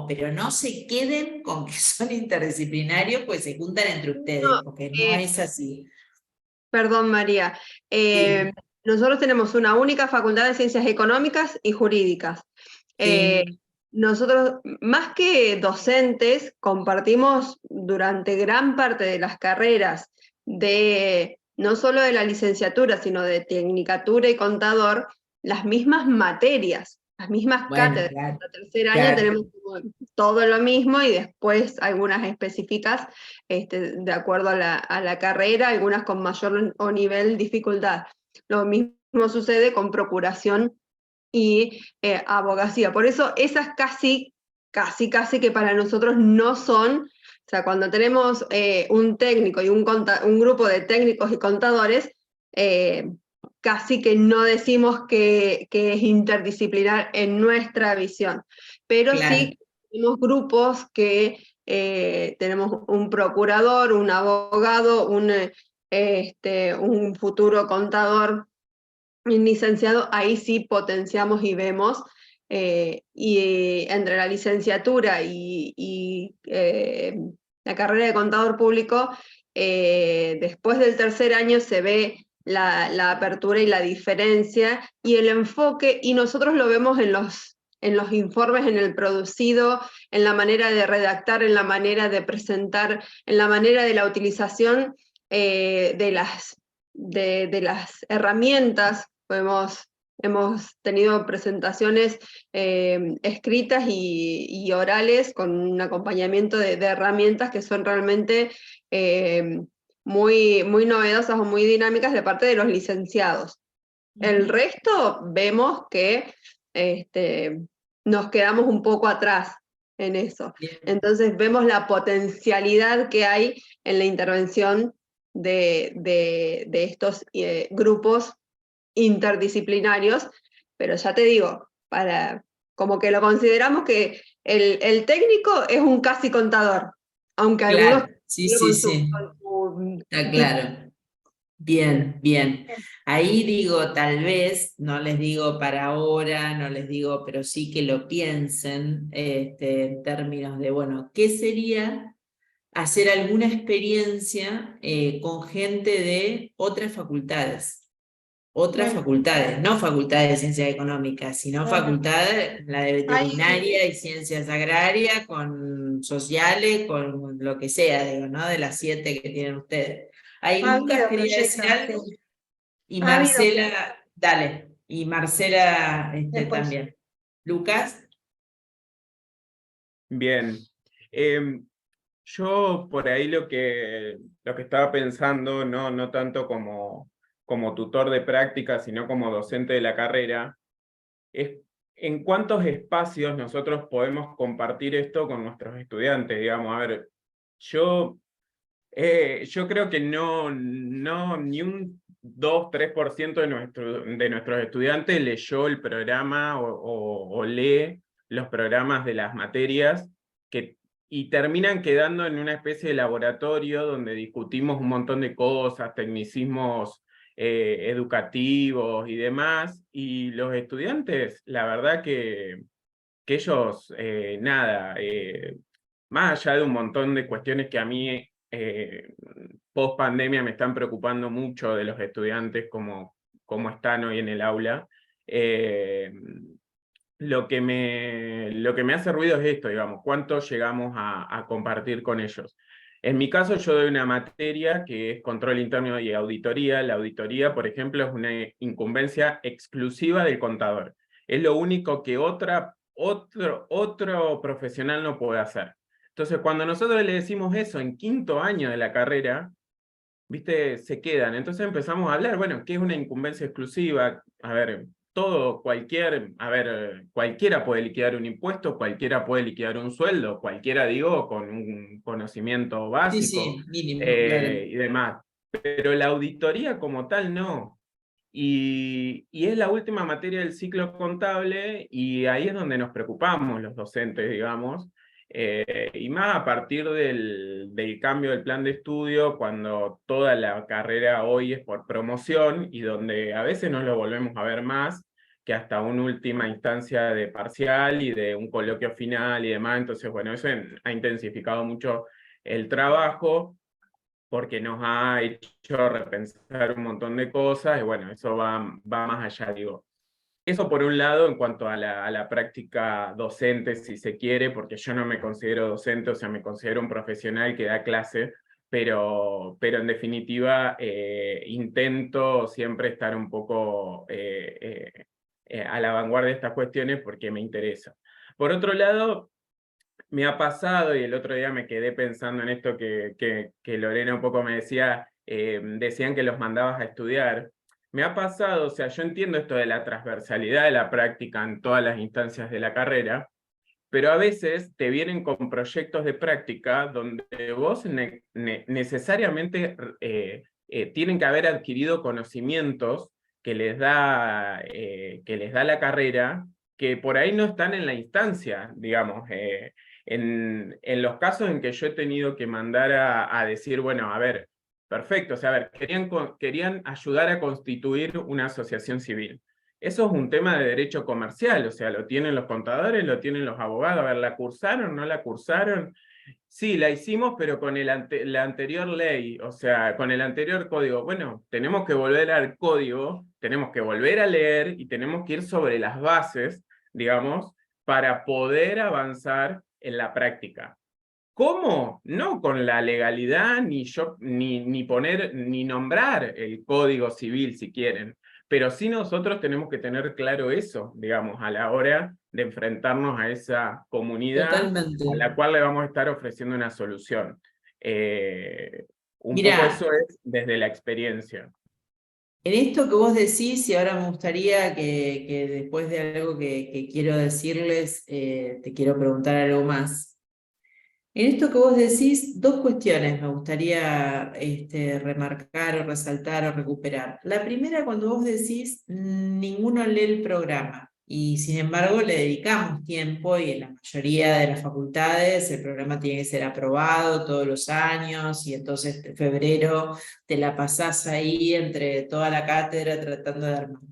Speaker 1: pero no se queden con que son interdisciplinarios, pues se juntan entre ustedes,
Speaker 6: No,
Speaker 1: porque no es así.
Speaker 6: Perdón, María.
Speaker 1: Sí.
Speaker 6: Nosotros tenemos una única facultad de Ciencias Económicas y Jurídicas.
Speaker 1: Sí.
Speaker 6: Nosotros, más que docentes, compartimos durante gran parte de las carreras no solo de la licenciatura, sino de tecnicatura y contador, las mismas materias, las mismas cátedras.
Speaker 1: Claro,
Speaker 6: En el tercer año
Speaker 1: claro.
Speaker 6: tenemos todo lo mismo y después algunas específicas de acuerdo a la carrera, algunas con mayor o nivel dificultad. Lo mismo sucede con procuración y abogacía. Por eso esas casi que para nosotros no son, o sea, cuando tenemos un técnico y un grupo de técnicos y contadores, casi que no decimos que es interdisciplinar en nuestra visión, pero
Speaker 1: Claro.
Speaker 6: sí tenemos grupos que tenemos un procurador, un abogado, un futuro contador, un licenciado, ahí sí potenciamos y vemos, y entre la licenciatura y la carrera de contador público, después del tercer año se ve la apertura y la diferencia y el enfoque, y nosotros lo vemos en los informes, en el producido, en la manera de redactar, en la manera de presentar, en la manera de la utilización de las herramientas. Hemos tenido presentaciones escritas y orales con un acompañamiento de herramientas que son realmente muy, muy novedosas o muy dinámicas de parte de los licenciados. El resto vemos que nos quedamos un poco atrás en eso.
Speaker 1: Bien.
Speaker 6: Entonces vemos la potencialidad que hay en la intervención de estos grupos interdisciplinarios, pero ya te digo, como que lo consideramos que el técnico es un casi contador, aunque
Speaker 1: Claro,
Speaker 6: algunos
Speaker 1: sí,
Speaker 6: con
Speaker 1: sí, sí,
Speaker 6: con su
Speaker 1: está claro. Bien, bien. Ahí digo, tal vez, no les digo para ahora, no les digo, pero sí que lo piensen en términos de, bueno, ¿qué sería hacer alguna experiencia con gente de otras facultades? Otras
Speaker 5: Bueno.
Speaker 1: facultades, no facultades de ciencias económicas, sino
Speaker 5: Claro.
Speaker 1: facultades, la de
Speaker 5: Hay-
Speaker 1: veterinaria y ciencias agrarias, con sociales, con lo que sea, digo, ¿no? De las 7 que tienen ustedes. Ahí
Speaker 5: Ha
Speaker 1: Lucas
Speaker 5: habido
Speaker 1: quería decir
Speaker 5: proyectos,
Speaker 1: algo,
Speaker 5: sí.
Speaker 1: y
Speaker 5: Ha habido
Speaker 1: Marcela, dale, y Marcela
Speaker 5: después.
Speaker 1: también. Lucas,
Speaker 4: Bien. Yo por ahí lo que estaba pensando, no tanto como tutor de práctica, sino como docente de la carrera, es en cuántos espacios nosotros podemos compartir esto con nuestros estudiantes. Digamos, a ver, yo creo que ni un 2-3% de nuestros estudiantes leyó el programa o lee los programas de las materias y terminan quedando en una especie de laboratorio donde discutimos un montón de cosas, tecnicismos educativos y demás, y los estudiantes, la verdad que ellos, más allá de un montón de cuestiones que a mí post pandemia me están preocupando mucho de los estudiantes, cómo están hoy en el aula, lo que me hace ruido es esto, digamos, cuánto llegamos a compartir con ellos. En mi caso, yo doy una materia que es control interno y auditoría. La auditoría, por ejemplo, es una incumbencia exclusiva del contador. Es lo único que otro profesional no puede hacer. Entonces, cuando nosotros le decimos eso en 5º año de la carrera, ¿viste? Se quedan. Entonces empezamos a hablar, bueno, ¿qué es una incumbencia exclusiva? A ver, cualquiera puede liquidar un impuesto, cualquiera puede liquidar un sueldo, cualquiera, digo, con un conocimiento
Speaker 1: sí,
Speaker 4: básico
Speaker 1: sí, mínimo, claro.
Speaker 4: y demás. Pero la auditoría como tal no. Y es la última materia del ciclo contable y ahí es donde nos preocupamos los docentes, digamos, y más a partir del cambio del plan de estudio, cuando toda la carrera hoy es por promoción y donde a veces no lo volvemos a ver más que hasta una última instancia de parcial y de un coloquio final y demás. Entonces, bueno, eso ha intensificado mucho el trabajo, porque nos ha hecho repensar un montón de cosas, y bueno, eso va más allá, digo. Eso por un lado en cuanto a la práctica docente, si se quiere, porque yo no me considero docente, o sea, me considero un profesional que da clase, pero en definitiva intento siempre estar un poco a la vanguardia de estas cuestiones porque me interesa. Por otro lado, me ha pasado, y el otro día me quedé pensando en esto que Lorena un poco me decía, decían que los mandabas a estudiar. Me ha pasado, o sea, yo entiendo esto de la transversalidad de la práctica en todas las instancias de la carrera, pero a veces te vienen con proyectos de práctica donde vos necesariamente tienen que haber adquirido conocimientos que les da la carrera, que por ahí no están en la instancia, digamos. En los casos en que yo he tenido que mandar a decir, bueno, a ver, perfecto, o sea, a ver, querían ayudar a constituir una asociación civil. Eso es un tema de derecho comercial, o sea, lo tienen los contadores, lo tienen los abogados. A ver, ¿la cursaron? ¿No la cursaron? Sí, la hicimos, pero con la anterior ley, o sea, con el anterior código. Bueno, tenemos que volver al código, tenemos que volver a leer y tenemos que ir sobre las bases, digamos, para poder avanzar en la práctica. ¿Cómo? No con la legalidad, ni poner, ni nombrar el Código Civil si quieren, pero sí nosotros tenemos que tener claro eso, digamos, a la hora de enfrentarnos a esa comunidad
Speaker 1: Totalmente.
Speaker 4: a la cual le vamos a estar ofreciendo una solución. Un
Speaker 1: Mirá,
Speaker 4: poco eso es desde la experiencia.
Speaker 1: en esto que vos decís, y ahora me gustaría que después de algo que quiero decirles, te quiero preguntar algo más. En esto que vos decís, dos cuestiones me gustaría remarcar o resaltar o recuperar. La primera, cuando vos decís, ninguno lee el programa, y sin embargo le dedicamos tiempo, y en la mayoría de las facultades el programa tiene que ser aprobado todos los años, y entonces en febrero te la pasás ahí entre toda la cátedra tratando de armar.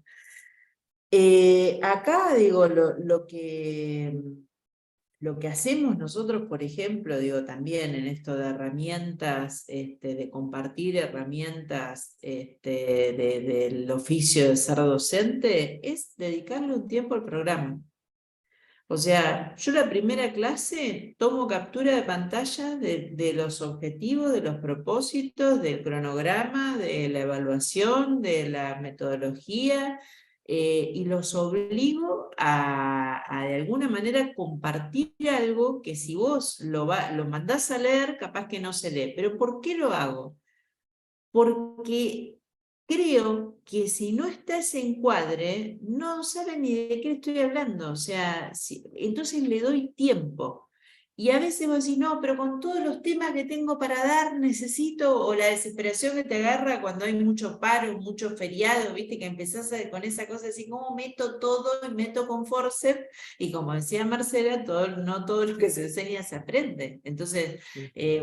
Speaker 1: Acá digo, lo que hacemos nosotros, por ejemplo, digo también en esto de herramientas, de compartir herramientas del oficio de ser docente, es dedicarle un tiempo al programa. O sea, yo la primera clase tomo captura de pantalla de los objetivos, de los propósitos, del cronograma, de la evaluación, de la metodología, y los obligo a de alguna manera compartir algo que si vos lo mandás a leer, capaz que no se lee. ¿Pero por qué lo hago? Porque creo que si no está ese encuadre, no saben ni de qué estoy hablando. O sea, entonces le doy tiempo. Y a veces vos decís, no, pero con todos los temas que tengo para dar, necesito, o la desesperación que te agarra cuando hay muchos paros, muchos feriados, viste, que empezás con esa cosa así, ¿cómo meto todo y meto con forceps? Y como decía Marcela, no todo lo que se enseña se aprende. Entonces,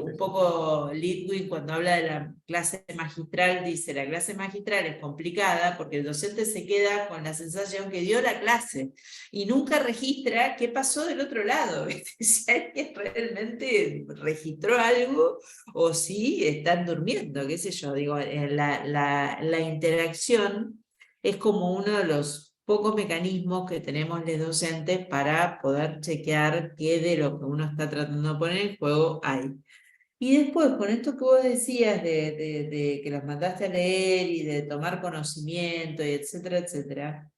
Speaker 1: un poco Lidwin cuando habla de la clase magistral dice, la clase magistral es complicada porque el docente se queda con la sensación que dio la clase y nunca registra qué pasó del otro lado, ¿viste? Si alguien realmente registró algo o si están durmiendo, qué sé yo, digo, la interacción es como uno de los pocos mecanismos que tenemos los docentes para poder chequear qué de lo que uno está tratando de poner en juego hay. Y después, con esto que vos decías de que los mandaste a leer y de tomar conocimiento, y etcétera, etcétera,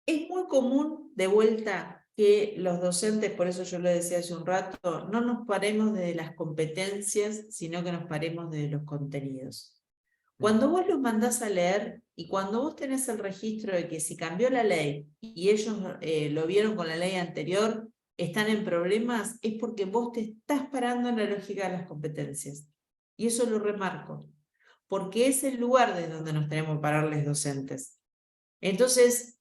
Speaker 1: es muy común, de vuelta, que los docentes, por eso yo lo decía hace un rato, no nos paremos de las competencias, sino que nos paremos de los contenidos. Cuando vos los mandás a leer y cuando vos tenés el registro de que si cambió la ley y ellos lo vieron con la ley anterior, están en problemas, es porque vos te estás parando en la lógica de las competencias. Y eso lo remarco, porque es el lugar desde donde nos tenemos que parar los docentes. Entonces,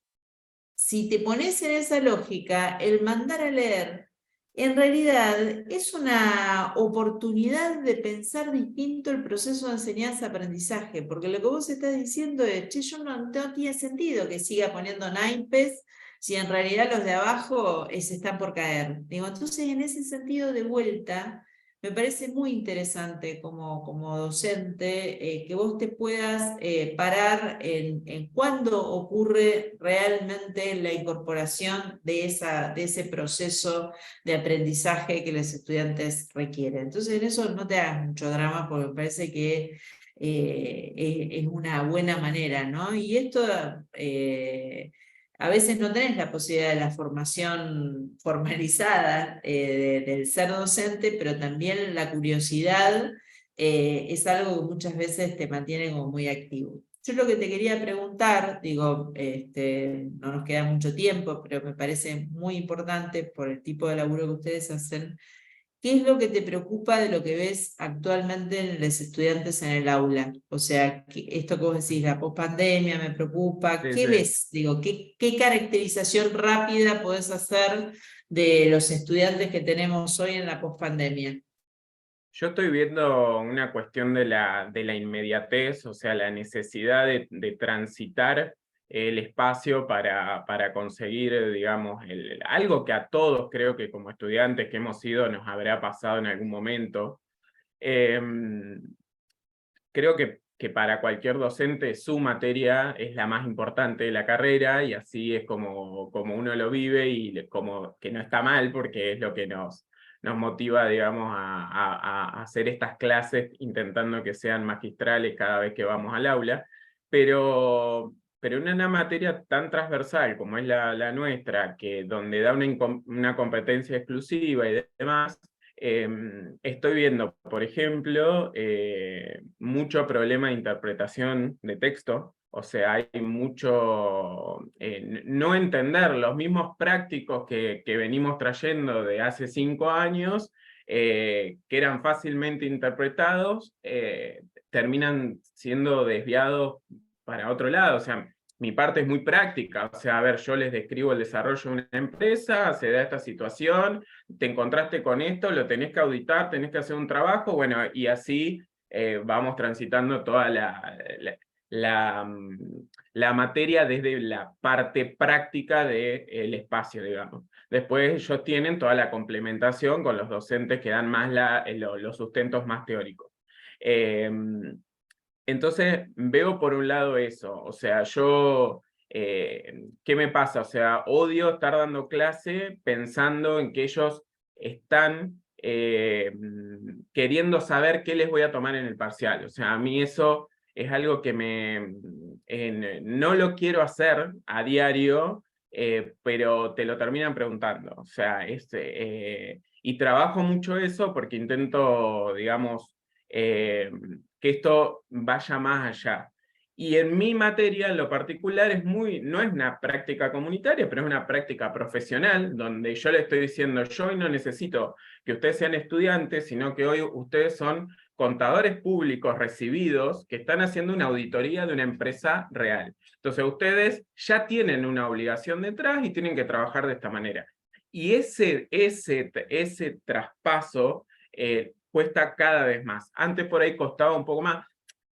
Speaker 1: si te pones en esa lógica, el mandar a leer en realidad es una oportunidad de pensar distinto el proceso de enseñanza-aprendizaje, porque lo que vos estás diciendo es, che, no tiene sentido que siga poniendo naipes si en realidad los de abajo se están por caer. Digo, entonces en ese sentido de vuelta, me parece muy interesante como docente que vos te puedas parar en cuándo ocurre realmente la incorporación de ese proceso de aprendizaje que los estudiantes requieren. Entonces en eso no te hagas mucho drama porque me parece que es una buena manera, ¿no? Y esto a veces no tenés la posibilidad de la formación formalizada del ser docente, pero también la curiosidad es algo que muchas veces te mantiene como muy activo. Yo lo que te quería preguntar, digo, no nos queda mucho tiempo, pero me parece muy importante por el tipo de laburo que ustedes hacen. ¿Qué es lo que te preocupa de lo que ves actualmente en los estudiantes en el aula? O sea, esto que vos decís, la pospandemia me preocupa.
Speaker 4: Sí,
Speaker 1: ¿Qué
Speaker 4: sí.
Speaker 1: ves? Digo, ¿qué caracterización rápida podés hacer de los estudiantes que tenemos hoy en la pospandemia?
Speaker 4: Yo estoy viendo una cuestión de la inmediatez, o sea, la necesidad de transitar el espacio para conseguir, digamos, algo que a todos creo que como estudiantes que hemos sido nos habrá pasado en algún momento. Creo que que para cualquier docente su materia es la más importante de la carrera, y así es como uno lo vive, y como que no está mal, porque es lo que nos motiva, digamos, a hacer estas clases, intentando que sean magistrales cada vez que vamos al aula, pero en una materia tan transversal como es la nuestra, que donde da una competencia exclusiva y demás, estoy viendo, por ejemplo, mucho problema de interpretación de texto. O sea, hay mucho no entender los mismos prácticos que venimos trayendo de hace 5 años, que eran fácilmente interpretados, terminan siendo desviados para otro lado. O sea, mi parte es muy práctica. O sea, a ver, yo les describo el desarrollo de una empresa, se da esta situación, te encontraste con esto, lo tenés que auditar, tenés que hacer un trabajo, bueno, y así vamos transitando toda la materia desde la parte práctica del espacio, digamos. Después ellos tienen toda la complementación con los docentes que dan más los sustentos más teóricos. Entonces veo por un lado eso, o sea, yo, ¿qué me pasa? O sea, odio estar dando clase pensando en que ellos están queriendo saber qué les voy a tomar en el parcial. O sea, a mí eso es algo que no lo quiero hacer a diario, pero te lo terminan preguntando. O sea, y trabajo mucho eso porque intento, digamos, que esto vaya más allá. Y en mi materia, en lo particular, no es una práctica comunitaria, pero es una práctica profesional, donde yo le estoy diciendo, yo hoy no necesito que ustedes sean estudiantes, sino que hoy ustedes son contadores públicos recibidos que están haciendo una auditoría de una empresa real. Entonces ustedes ya tienen una obligación detrás y tienen que trabajar de esta manera. Y ese traspaso cuesta cada vez más. Antes por ahí costaba un poco más.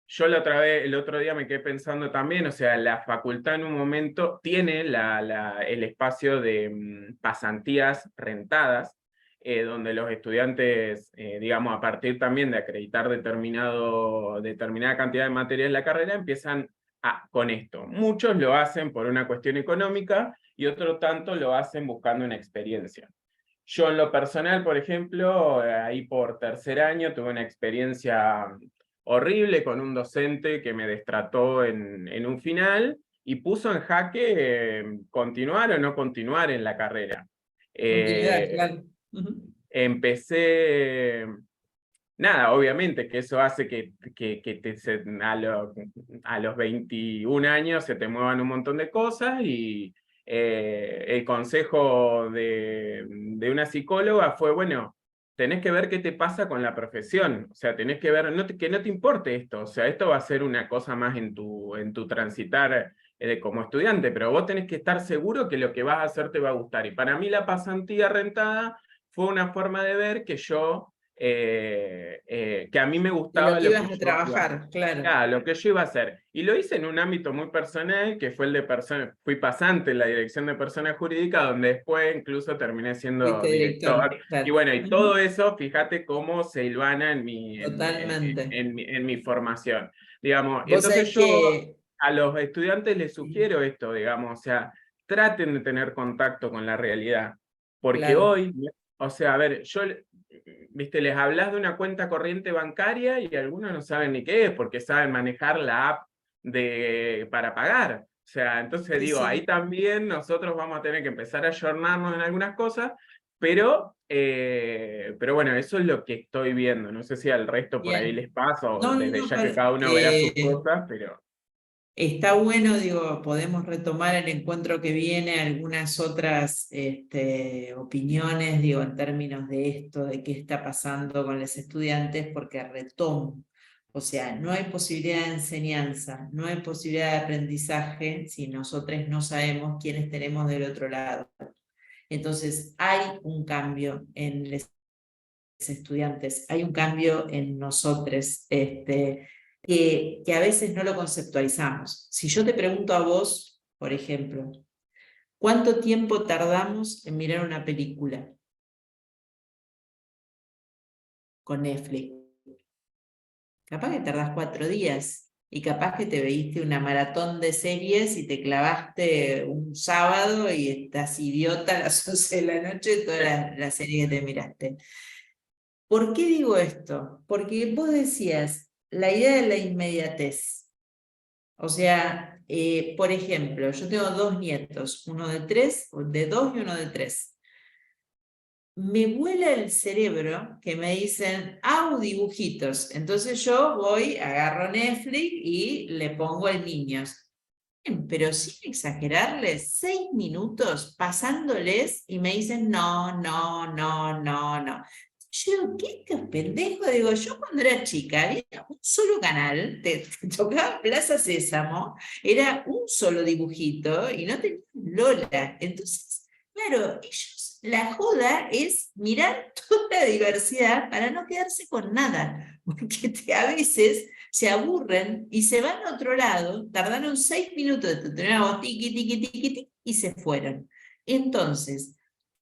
Speaker 4: Yo el otro día me quedé pensando también, o sea, la facultad en un momento tiene el espacio de pasantías rentadas, donde los estudiantes, digamos, a partir también de acreditar determinada cantidad de materias en la carrera, empiezan con esto. Muchos lo hacen por una cuestión económica y otro tanto lo hacen buscando una experiencia. Yo en lo personal, por ejemplo, ahí por 3er año tuve una experiencia horrible con un docente que me destrató en un final y puso en jaque continuar o no continuar en la carrera.
Speaker 1: Claro.
Speaker 4: Empecé, nada, obviamente que eso hace que a los 21 años se te muevan un montón de cosas, y el consejo de una psicóloga fue, bueno, tenés que ver qué te pasa con la profesión. O sea, tenés que ver, que no te importe esto. O sea, esto va a ser una cosa más en tu transitar como estudiante, pero vos tenés que estar seguro que lo que vas a hacer te va a gustar. Y para mí la pasantía rentada fue una forma de ver que que a mí me gustaba
Speaker 1: lo que ibas a trabajar, claro.
Speaker 4: lo que yo iba a hacer. Y lo hice en un ámbito muy personal, que fue el de fui pasante en la dirección de personas jurídicas, donde después incluso terminé siendo director.
Speaker 1: Claro.
Speaker 4: Y bueno, y todo eso, fíjate cómo se hilvana en mi formación. Digamos, entonces yo a los estudiantes les sugiero esto, digamos, o sea, traten de tener contacto con la realidad. Porque
Speaker 1: claro.
Speaker 4: hoy, o sea, a ver, viste, les hablas de una cuenta corriente bancaria y algunos no saben ni qué es, porque saben manejar la app para pagar. O sea, entonces digo,
Speaker 1: sí.
Speaker 4: ahí también nosotros vamos a tener que empezar a ayornarnos en algunas cosas, pero bueno, eso es lo que estoy viendo. No sé si al resto por ahí les pasa, o desde ya que cada uno verá sus cosas, pero...
Speaker 1: Está bueno, digo, podemos retomar el encuentro que viene algunas otras opiniones, digo, en términos de esto, de qué está pasando con los estudiantes, porque retomo, o sea, no hay posibilidad de enseñanza, no hay posibilidad de aprendizaje si nosotros no sabemos quiénes tenemos del otro lado. Entonces, hay un cambio en los estudiantes, hay un cambio en nosotros, que a veces no lo conceptualizamos. Si yo te pregunto a vos, por ejemplo, ¿cuánto tiempo tardamos en mirar una película con Netflix? Capaz que tardás 4 días, y capaz que te veíste una maratón de series y te clavaste un sábado y estás idiota a las 11 de la noche toda la serie que te miraste. ¿Por qué digo esto? Porque vos decías la idea de la inmediatez. O sea, por ejemplo, yo tengo 2 nietos, uno de 3, de 2 y uno de 3. Me vuela el cerebro que me dicen, dibujitos. Entonces yo voy, agarro Netflix y le pongo el Niños. Pero sin exagerarles, 6 minutos pasándoles y me dicen, no, no, no, no, no. Yo digo, ¿qué estos pendejos? Digo, yo cuando era chica había un solo canal, te tocaba Plaza Sésamo, era un solo dibujito y no tenía Lola. Entonces, claro, ellos, la joda es mirar toda la diversidad para no quedarse con nada, porque a veces se aburren y se van a otro lado, tardaron 6 minutos de tutorial, tiqui, tiqui, tiqui, tiqui, y se fueron. Entonces,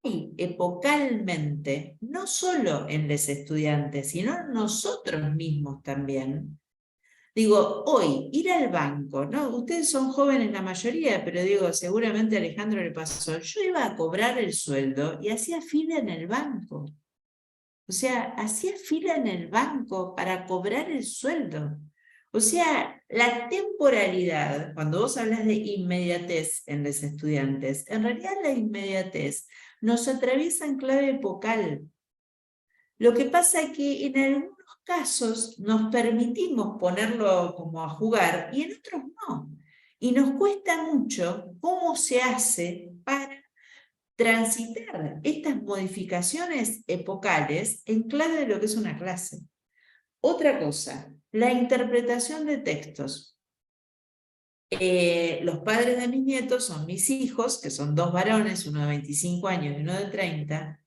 Speaker 1: y epocalmente, no solo en los estudiantes, sino en nosotros mismos también. Digo, hoy, ir al banco, ¿no? Ustedes son jóvenes la mayoría, pero digo, seguramente a Alejandro le pasó. Yo iba a cobrar el sueldo y hacía fila en el banco. O sea, hacía fila en el banco para cobrar el sueldo. O sea, la temporalidad, cuando vos hablas de inmediatez en los estudiantes, en realidad la inmediatez nos atraviesa en clave epocal. Lo que pasa es que en algunos casos nos permitimos ponerlo como a jugar y en otros no. Y nos cuesta mucho cómo se hace para transitar estas modificaciones epocales en clave de lo que es una clase. Otra cosa, la interpretación de textos. Los padres de mis nietos son mis hijos, que son 2 varones, uno de 25 años y uno de 30.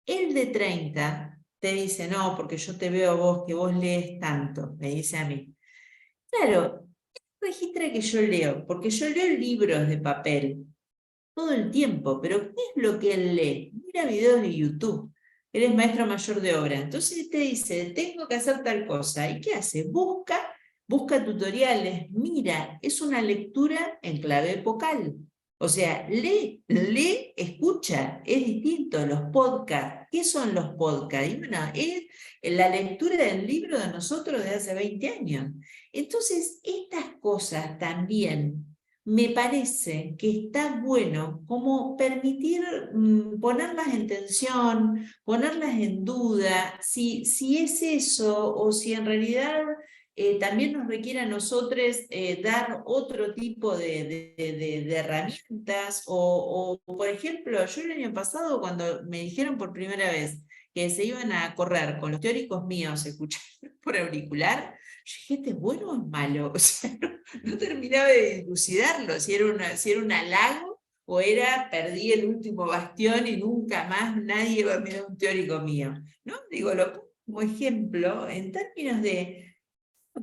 Speaker 1: El de 30 te dice, no, porque yo te veo a vos, que vos lees tanto, me dice a mí. Claro, registra que yo leo, porque yo leo libros de papel todo el tiempo, pero ¿qué es lo que él lee? Mira videos de YouTube. Él es maestro mayor de obra. Entonces te dice, tengo que hacer tal cosa. ¿Y qué hace? Busca tutoriales, mira, es una lectura en clave epocal. O sea, lee, escucha, es distinto. Los podcasts, ¿qué son los podcasts? Y bueno, es la lectura del libro de nosotros de hace 20 años. Entonces, estas cosas también me parece que está bueno como permitir ponerlas en tensión, ponerlas en duda, si es eso o si en realidad también nos requiere a nosotros dar otro tipo de herramientas o, por ejemplo, yo el año pasado cuando me dijeron por primera vez que se iban a correr con los teóricos míos escuchando por auricular, yo dije, ¿este es bueno o es malo? O sea, no terminaba de dilucidarlo, si era un halago o era perdí el último bastión y nunca más nadie va a mirar un teórico mío. ¿No? Digo, lo pongo como ejemplo en términos de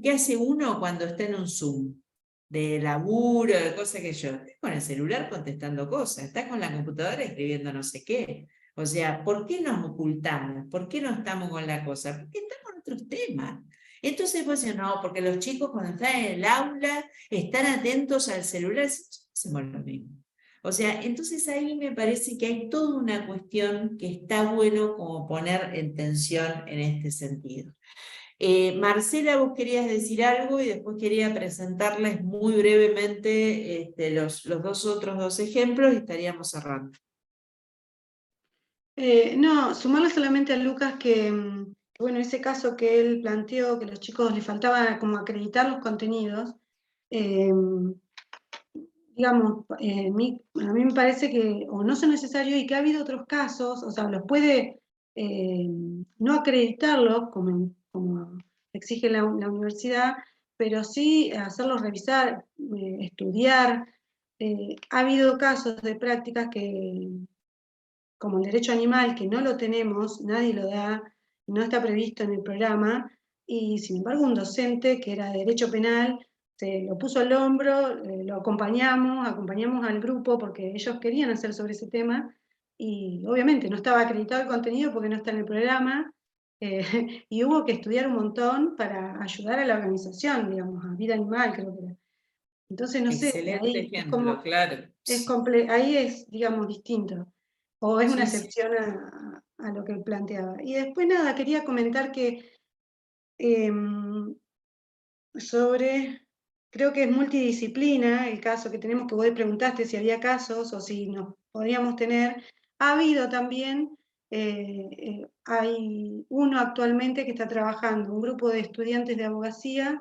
Speaker 1: qué hace uno cuando está en un Zoom, de laburo, de cosas que yo. Estás con el celular contestando cosas, estás con la computadora escribiendo no sé qué. O sea, ¿por qué nos ocultamos? ¿Por qué no estamos con la cosa? Porque estamos en otros temas. Entonces vos decís, no, porque los chicos cuando están en el aula están atentos al celular, hacemos lo mismo. O sea, entonces ahí me parece que hay toda una cuestión que está bueno como poner en tensión en este sentido. Marcela, vos querías decir algo y después quería presentarles muy brevemente los otros dos ejemplos y estaríamos cerrando.
Speaker 5: No, sumarle solamente a Lucas que, bueno, ese caso que él planteó, que a los chicos les faltaba como acreditar los contenidos, digamos, a mí me parece que o no son necesarios y que ha habido otros casos, o sea, los puede no acreditarlos como exige la universidad, pero sí hacerlos revisar, estudiar. Ha habido casos de prácticas que, como el derecho animal, que no lo tenemos, nadie lo da, no está previsto en el programa, y sin embargo un docente que era de derecho penal se lo puso al hombro, lo acompañamos al grupo porque ellos querían hacer sobre ese tema, y obviamente no estaba acreditado el contenido porque no está en el programa, y hubo que estudiar un montón para ayudar a la organización, digamos, a Vida Animal creo que era. Entonces, no sé,
Speaker 1: Excelente
Speaker 5: ahí es
Speaker 1: ejemplo,
Speaker 5: como,
Speaker 1: claro.
Speaker 5: ahí es, digamos, distinto, o es una
Speaker 1: Sí, sí.
Speaker 5: excepción a lo que planteaba. Y después nada, quería comentar que creo que es multidisciplina el caso que tenemos, que vos preguntaste si había casos o si nos podríamos tener. Ha habido también, hay uno actualmente que está trabajando, un grupo de estudiantes de abogacía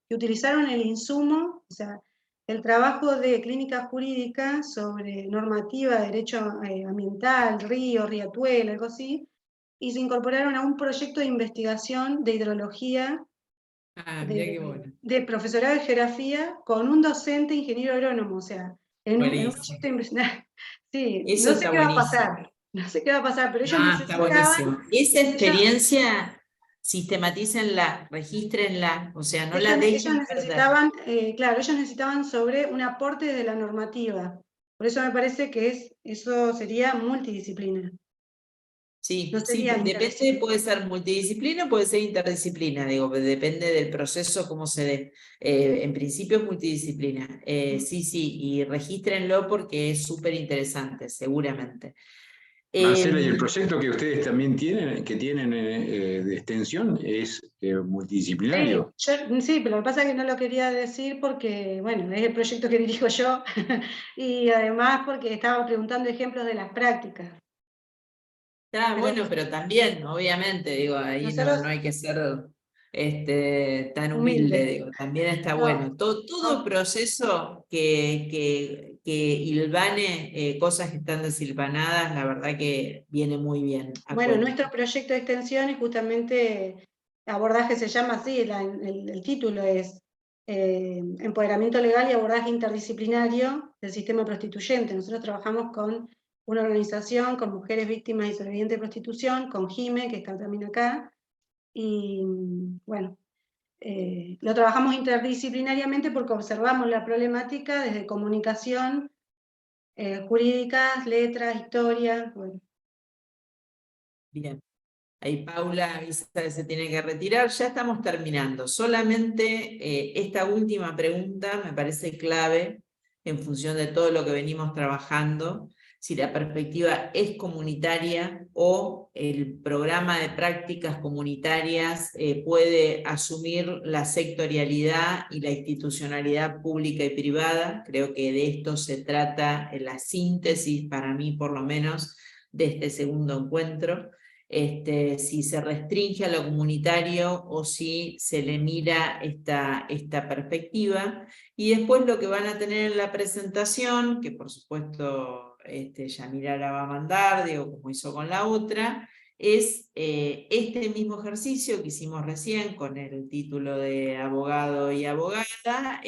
Speaker 5: que utilizaron el insumo, o sea, el trabajo de clínica jurídica sobre normativa de derecho ambiental, río, riachuelo, algo así, y se incorporaron a un proyecto de investigación de hidrología
Speaker 1: Ah, mira qué bueno.
Speaker 5: de profesorado de geografía con un docente ingeniero agrónomo, o sea, en un
Speaker 1: Buenísimo.
Speaker 5: proyecto investigación. Sí,
Speaker 1: Eso
Speaker 5: no sé
Speaker 1: está
Speaker 5: qué va a
Speaker 1: buenísimo.
Speaker 5: pasar, no sé qué va a pasar, pero ellos
Speaker 1: Ah, está
Speaker 5: necesitaban,
Speaker 1: buenísimo. Esa experiencia, sistematícenla, regístrenla, o sea, no la
Speaker 5: ellos
Speaker 1: dejen perder.
Speaker 5: necesitaban, claro, ellos necesitaban sobre un aporte de la normativa. Por eso me parece que eso sería multidisciplina, no
Speaker 1: Sí, sí,
Speaker 5: sería
Speaker 1: depende,
Speaker 5: interdisciplina.
Speaker 1: puede ser multidisciplina, puede ser interdisciplina, digo, depende del proceso, cómo se dé. En principio es multidisciplina. Sí, sí, y regístrenlo porque es súper interesante, seguramente.
Speaker 2: Marcela, y el proyecto que ustedes también tienen, que tienen de extensión, es multidisciplinario.
Speaker 5: Sí, pero lo que pasa es que no lo quería decir porque, bueno, es el proyecto que dirijo yo y además porque estaba preguntando ejemplos de las prácticas.
Speaker 1: Está
Speaker 5: Pero
Speaker 1: bueno, pero también, obviamente, digo, ahí no,
Speaker 5: nosotros,
Speaker 1: no hay que ser tan humilde,
Speaker 5: humildes,
Speaker 1: digo, también está
Speaker 5: no,
Speaker 1: bueno. Todo
Speaker 5: no,
Speaker 1: proceso que hilvane cosas que están desilvanadas, la verdad que viene muy bien a
Speaker 5: bueno,
Speaker 1: cuento.
Speaker 5: nuestro proyecto de extensión es justamente, abordaje se llama así, el título es Empoderamiento Legal y Abordaje Interdisciplinario del Sistema Prostituyente. Nosotros trabajamos con una organización, con mujeres víctimas y sobrevivientes de prostitución, con Jime, que está también acá, y bueno, lo trabajamos interdisciplinariamente porque observamos la problemática desde comunicación, jurídicas, letras, historia, bueno.
Speaker 1: Bien. Ahí Paula avisa que se tiene que retirar. Ya estamos terminando. Solamente esta última pregunta me parece clave en función de todo lo que venimos trabajando. Si la perspectiva es comunitaria o el programa de prácticas comunitarias puede asumir la sectorialidad y la institucionalidad pública y privada. Creo que de esto se trata en la síntesis, para mí por lo menos, de este segundo encuentro. Si se restringe a lo comunitario o si se le mira esta perspectiva. Y después lo que van a tener en la presentación, que por supuesto Yamira la va a mandar, digo, como hizo con la otra, es este mismo ejercicio que hicimos recién con el título de abogado y abogada,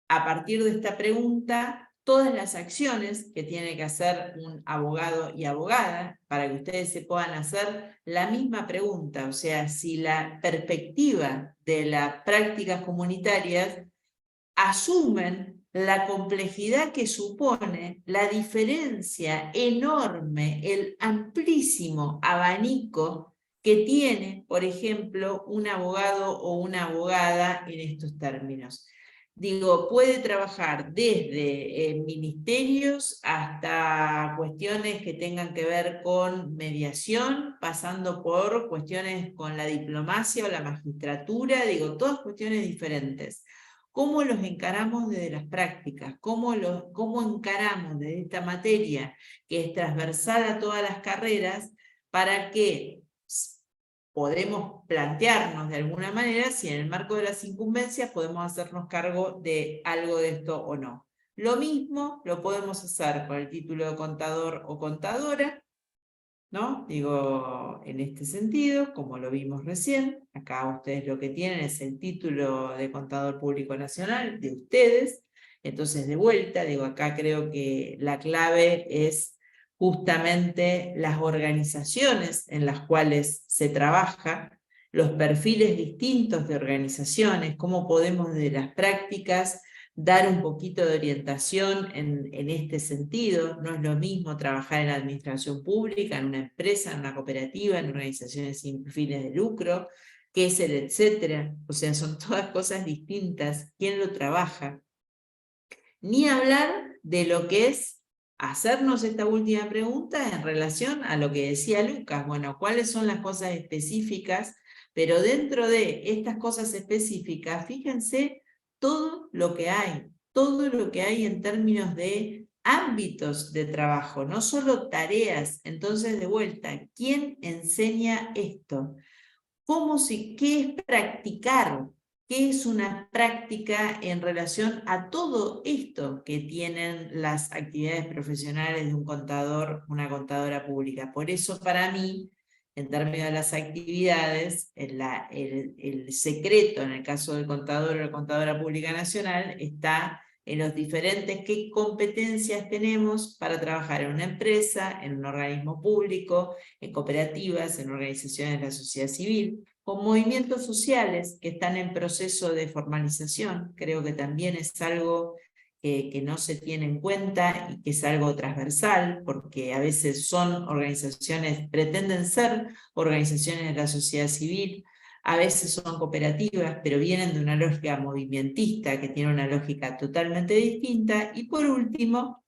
Speaker 1: a partir de esta pregunta, todas las acciones que tiene que hacer un abogado y abogada para que ustedes se puedan hacer la misma pregunta, o sea, si la perspectiva de las prácticas comunitarias asumen la complejidad que supone la diferencia enorme, el amplísimo abanico que tiene, por ejemplo, un abogado o una abogada en estos términos. Digo, puede trabajar desde ministerios hasta cuestiones que tengan que ver con mediación, pasando por cuestiones con la diplomacia o la magistratura, digo, todas cuestiones diferentes. ¿Cómo los encaramos desde las prácticas? ¿Cómo encaramos desde esta materia que es transversal a todas las carreras para que podemos plantearnos de alguna manera si en el marco de las incumbencias podemos hacernos cargo de algo de esto o no? Lo mismo lo podemos hacer con el título de contador o contadora, ¿no? Digo, en este sentido, como lo vimos recién, acá ustedes lo que tienen es el título de Contador Público Nacional de ustedes. Entonces, de vuelta, digo, acá creo que la clave es justamente las organizaciones en las cuales se trabaja, los perfiles distintos de organizaciones, cómo podemos de las prácticas dar un poquito de orientación en este sentido. No es lo mismo trabajar en la administración pública, en una empresa, en una cooperativa, en organizaciones sin fines de lucro, qué es el etcétera. O sea, son todas cosas distintas. ¿Quién lo trabaja? Ni hablar de lo que es hacernos esta última pregunta en relación a lo que decía Lucas. Bueno, ¿cuáles son las cosas específicas? Pero dentro de estas cosas específicas, fíjense todo lo que hay en términos de ámbitos de trabajo, no solo tareas. Entonces, de vuelta, ¿quién enseña esto? ¿Qué es practicar? ¿Qué es una práctica en relación a todo esto que tienen las actividades profesionales de un contador, una contadora pública? Por eso, para mí, en términos de las actividades, el secreto en el caso del contador o la contadora pública nacional está en los diferentes qué competencias tenemos para trabajar en una empresa, en un organismo público, en cooperativas, en organizaciones de la sociedad civil, con movimientos sociales que están en proceso de formalización. Creo que también es algo que no se tiene en cuenta y que es algo transversal, porque a veces son organizaciones, pretenden ser organizaciones de la sociedad civil, a veces son cooperativas, pero vienen de una lógica movimentista, que tiene una lógica totalmente distinta. Y por último,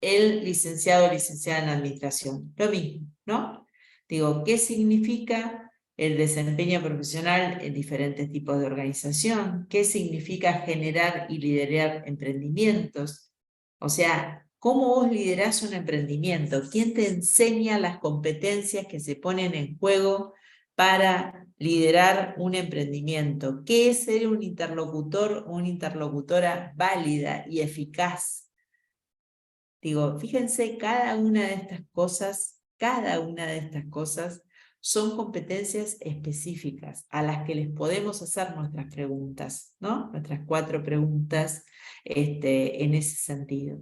Speaker 1: el licenciado o licenciada en administración. Lo mismo, ¿no? Digo, ¿qué significa el desempeño profesional en diferentes tipos de organización? ¿Qué significa generar y liderar emprendimientos? O sea, ¿cómo vos liderás un emprendimiento? ¿Quién te enseña las competencias que se ponen en juego para liderar un emprendimiento? ¿Qué es ser un interlocutor o una interlocutora válida y eficaz? Digo, fíjense, cada una de estas cosas son competencias específicas a las que les podemos hacer nuestras preguntas, ¿no? Nuestras 4 preguntas en ese sentido.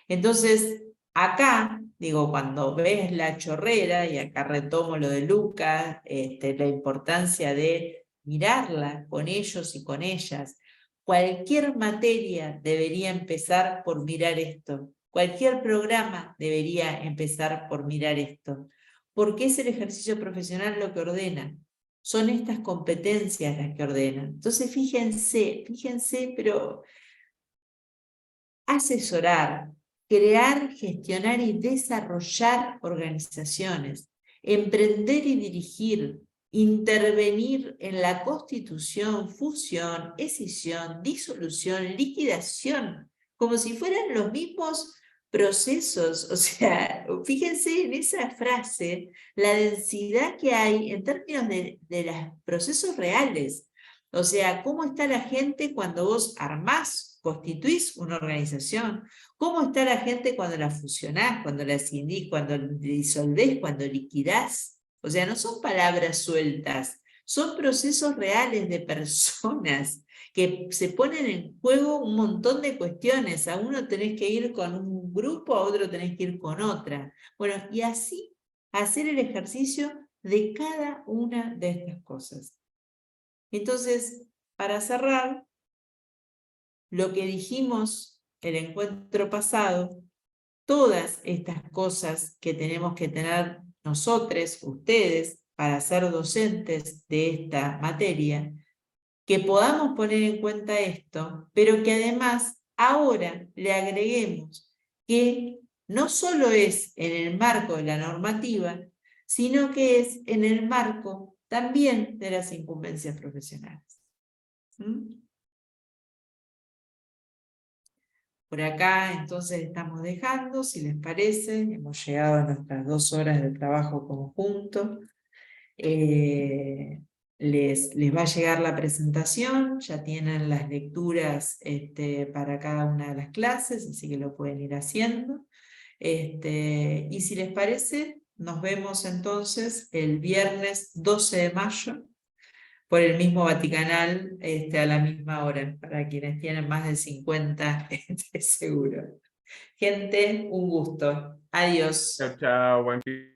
Speaker 1: Entonces, acá, digo, cuando ves la chorrera, y acá retomo lo de Lucas, la importancia de mirarla con ellos y con ellas, cualquier materia debería empezar por mirar esto. Cualquier programa debería empezar por mirar esto, porque es el ejercicio profesional lo que ordena. Son estas competencias las que ordenan. Entonces, fíjense, pero asesorar, crear, gestionar y desarrollar organizaciones, emprender y dirigir, intervenir en la constitución, fusión, escisión, disolución, liquidación, como si fueran los mismos procesos. O sea, fíjense en esa frase, la densidad que hay en términos de los procesos reales. O sea, ¿cómo está la gente cuando vos armás, constituís una organización? ¿Cómo está la gente cuando la fusionás, cuando la escindís, cuando disolvés, cuando liquidás? O sea, no son palabras sueltas, son procesos reales de personas que se ponen en juego un montón de cuestiones. A uno tenés que ir con un grupo, a otro tenés que ir con otra. Bueno, y así hacer el ejercicio de cada una de estas cosas. Entonces, para cerrar, lo que dijimos el encuentro pasado, todas estas cosas que tenemos que tener nosotros, ustedes, para ser docentes de esta materia, que podamos poner en cuenta esto, pero que además ahora le agreguemos que no solo es en el marco de la normativa, sino que es en el marco también de las incumbencias profesionales. Por acá entonces estamos dejando, si les parece, hemos llegado a nuestras 2 horas de trabajo conjunto. Les va a llegar la presentación, ya tienen las lecturas para cada una de las clases, así que lo pueden ir haciendo. Y si les parece, nos vemos entonces el viernes 12 de mayo, por el mismo Vaticanal, a la misma hora, para quienes tienen más de 50, seguro. Gente, un gusto. Adiós.
Speaker 4: Chao, chao, buen fin.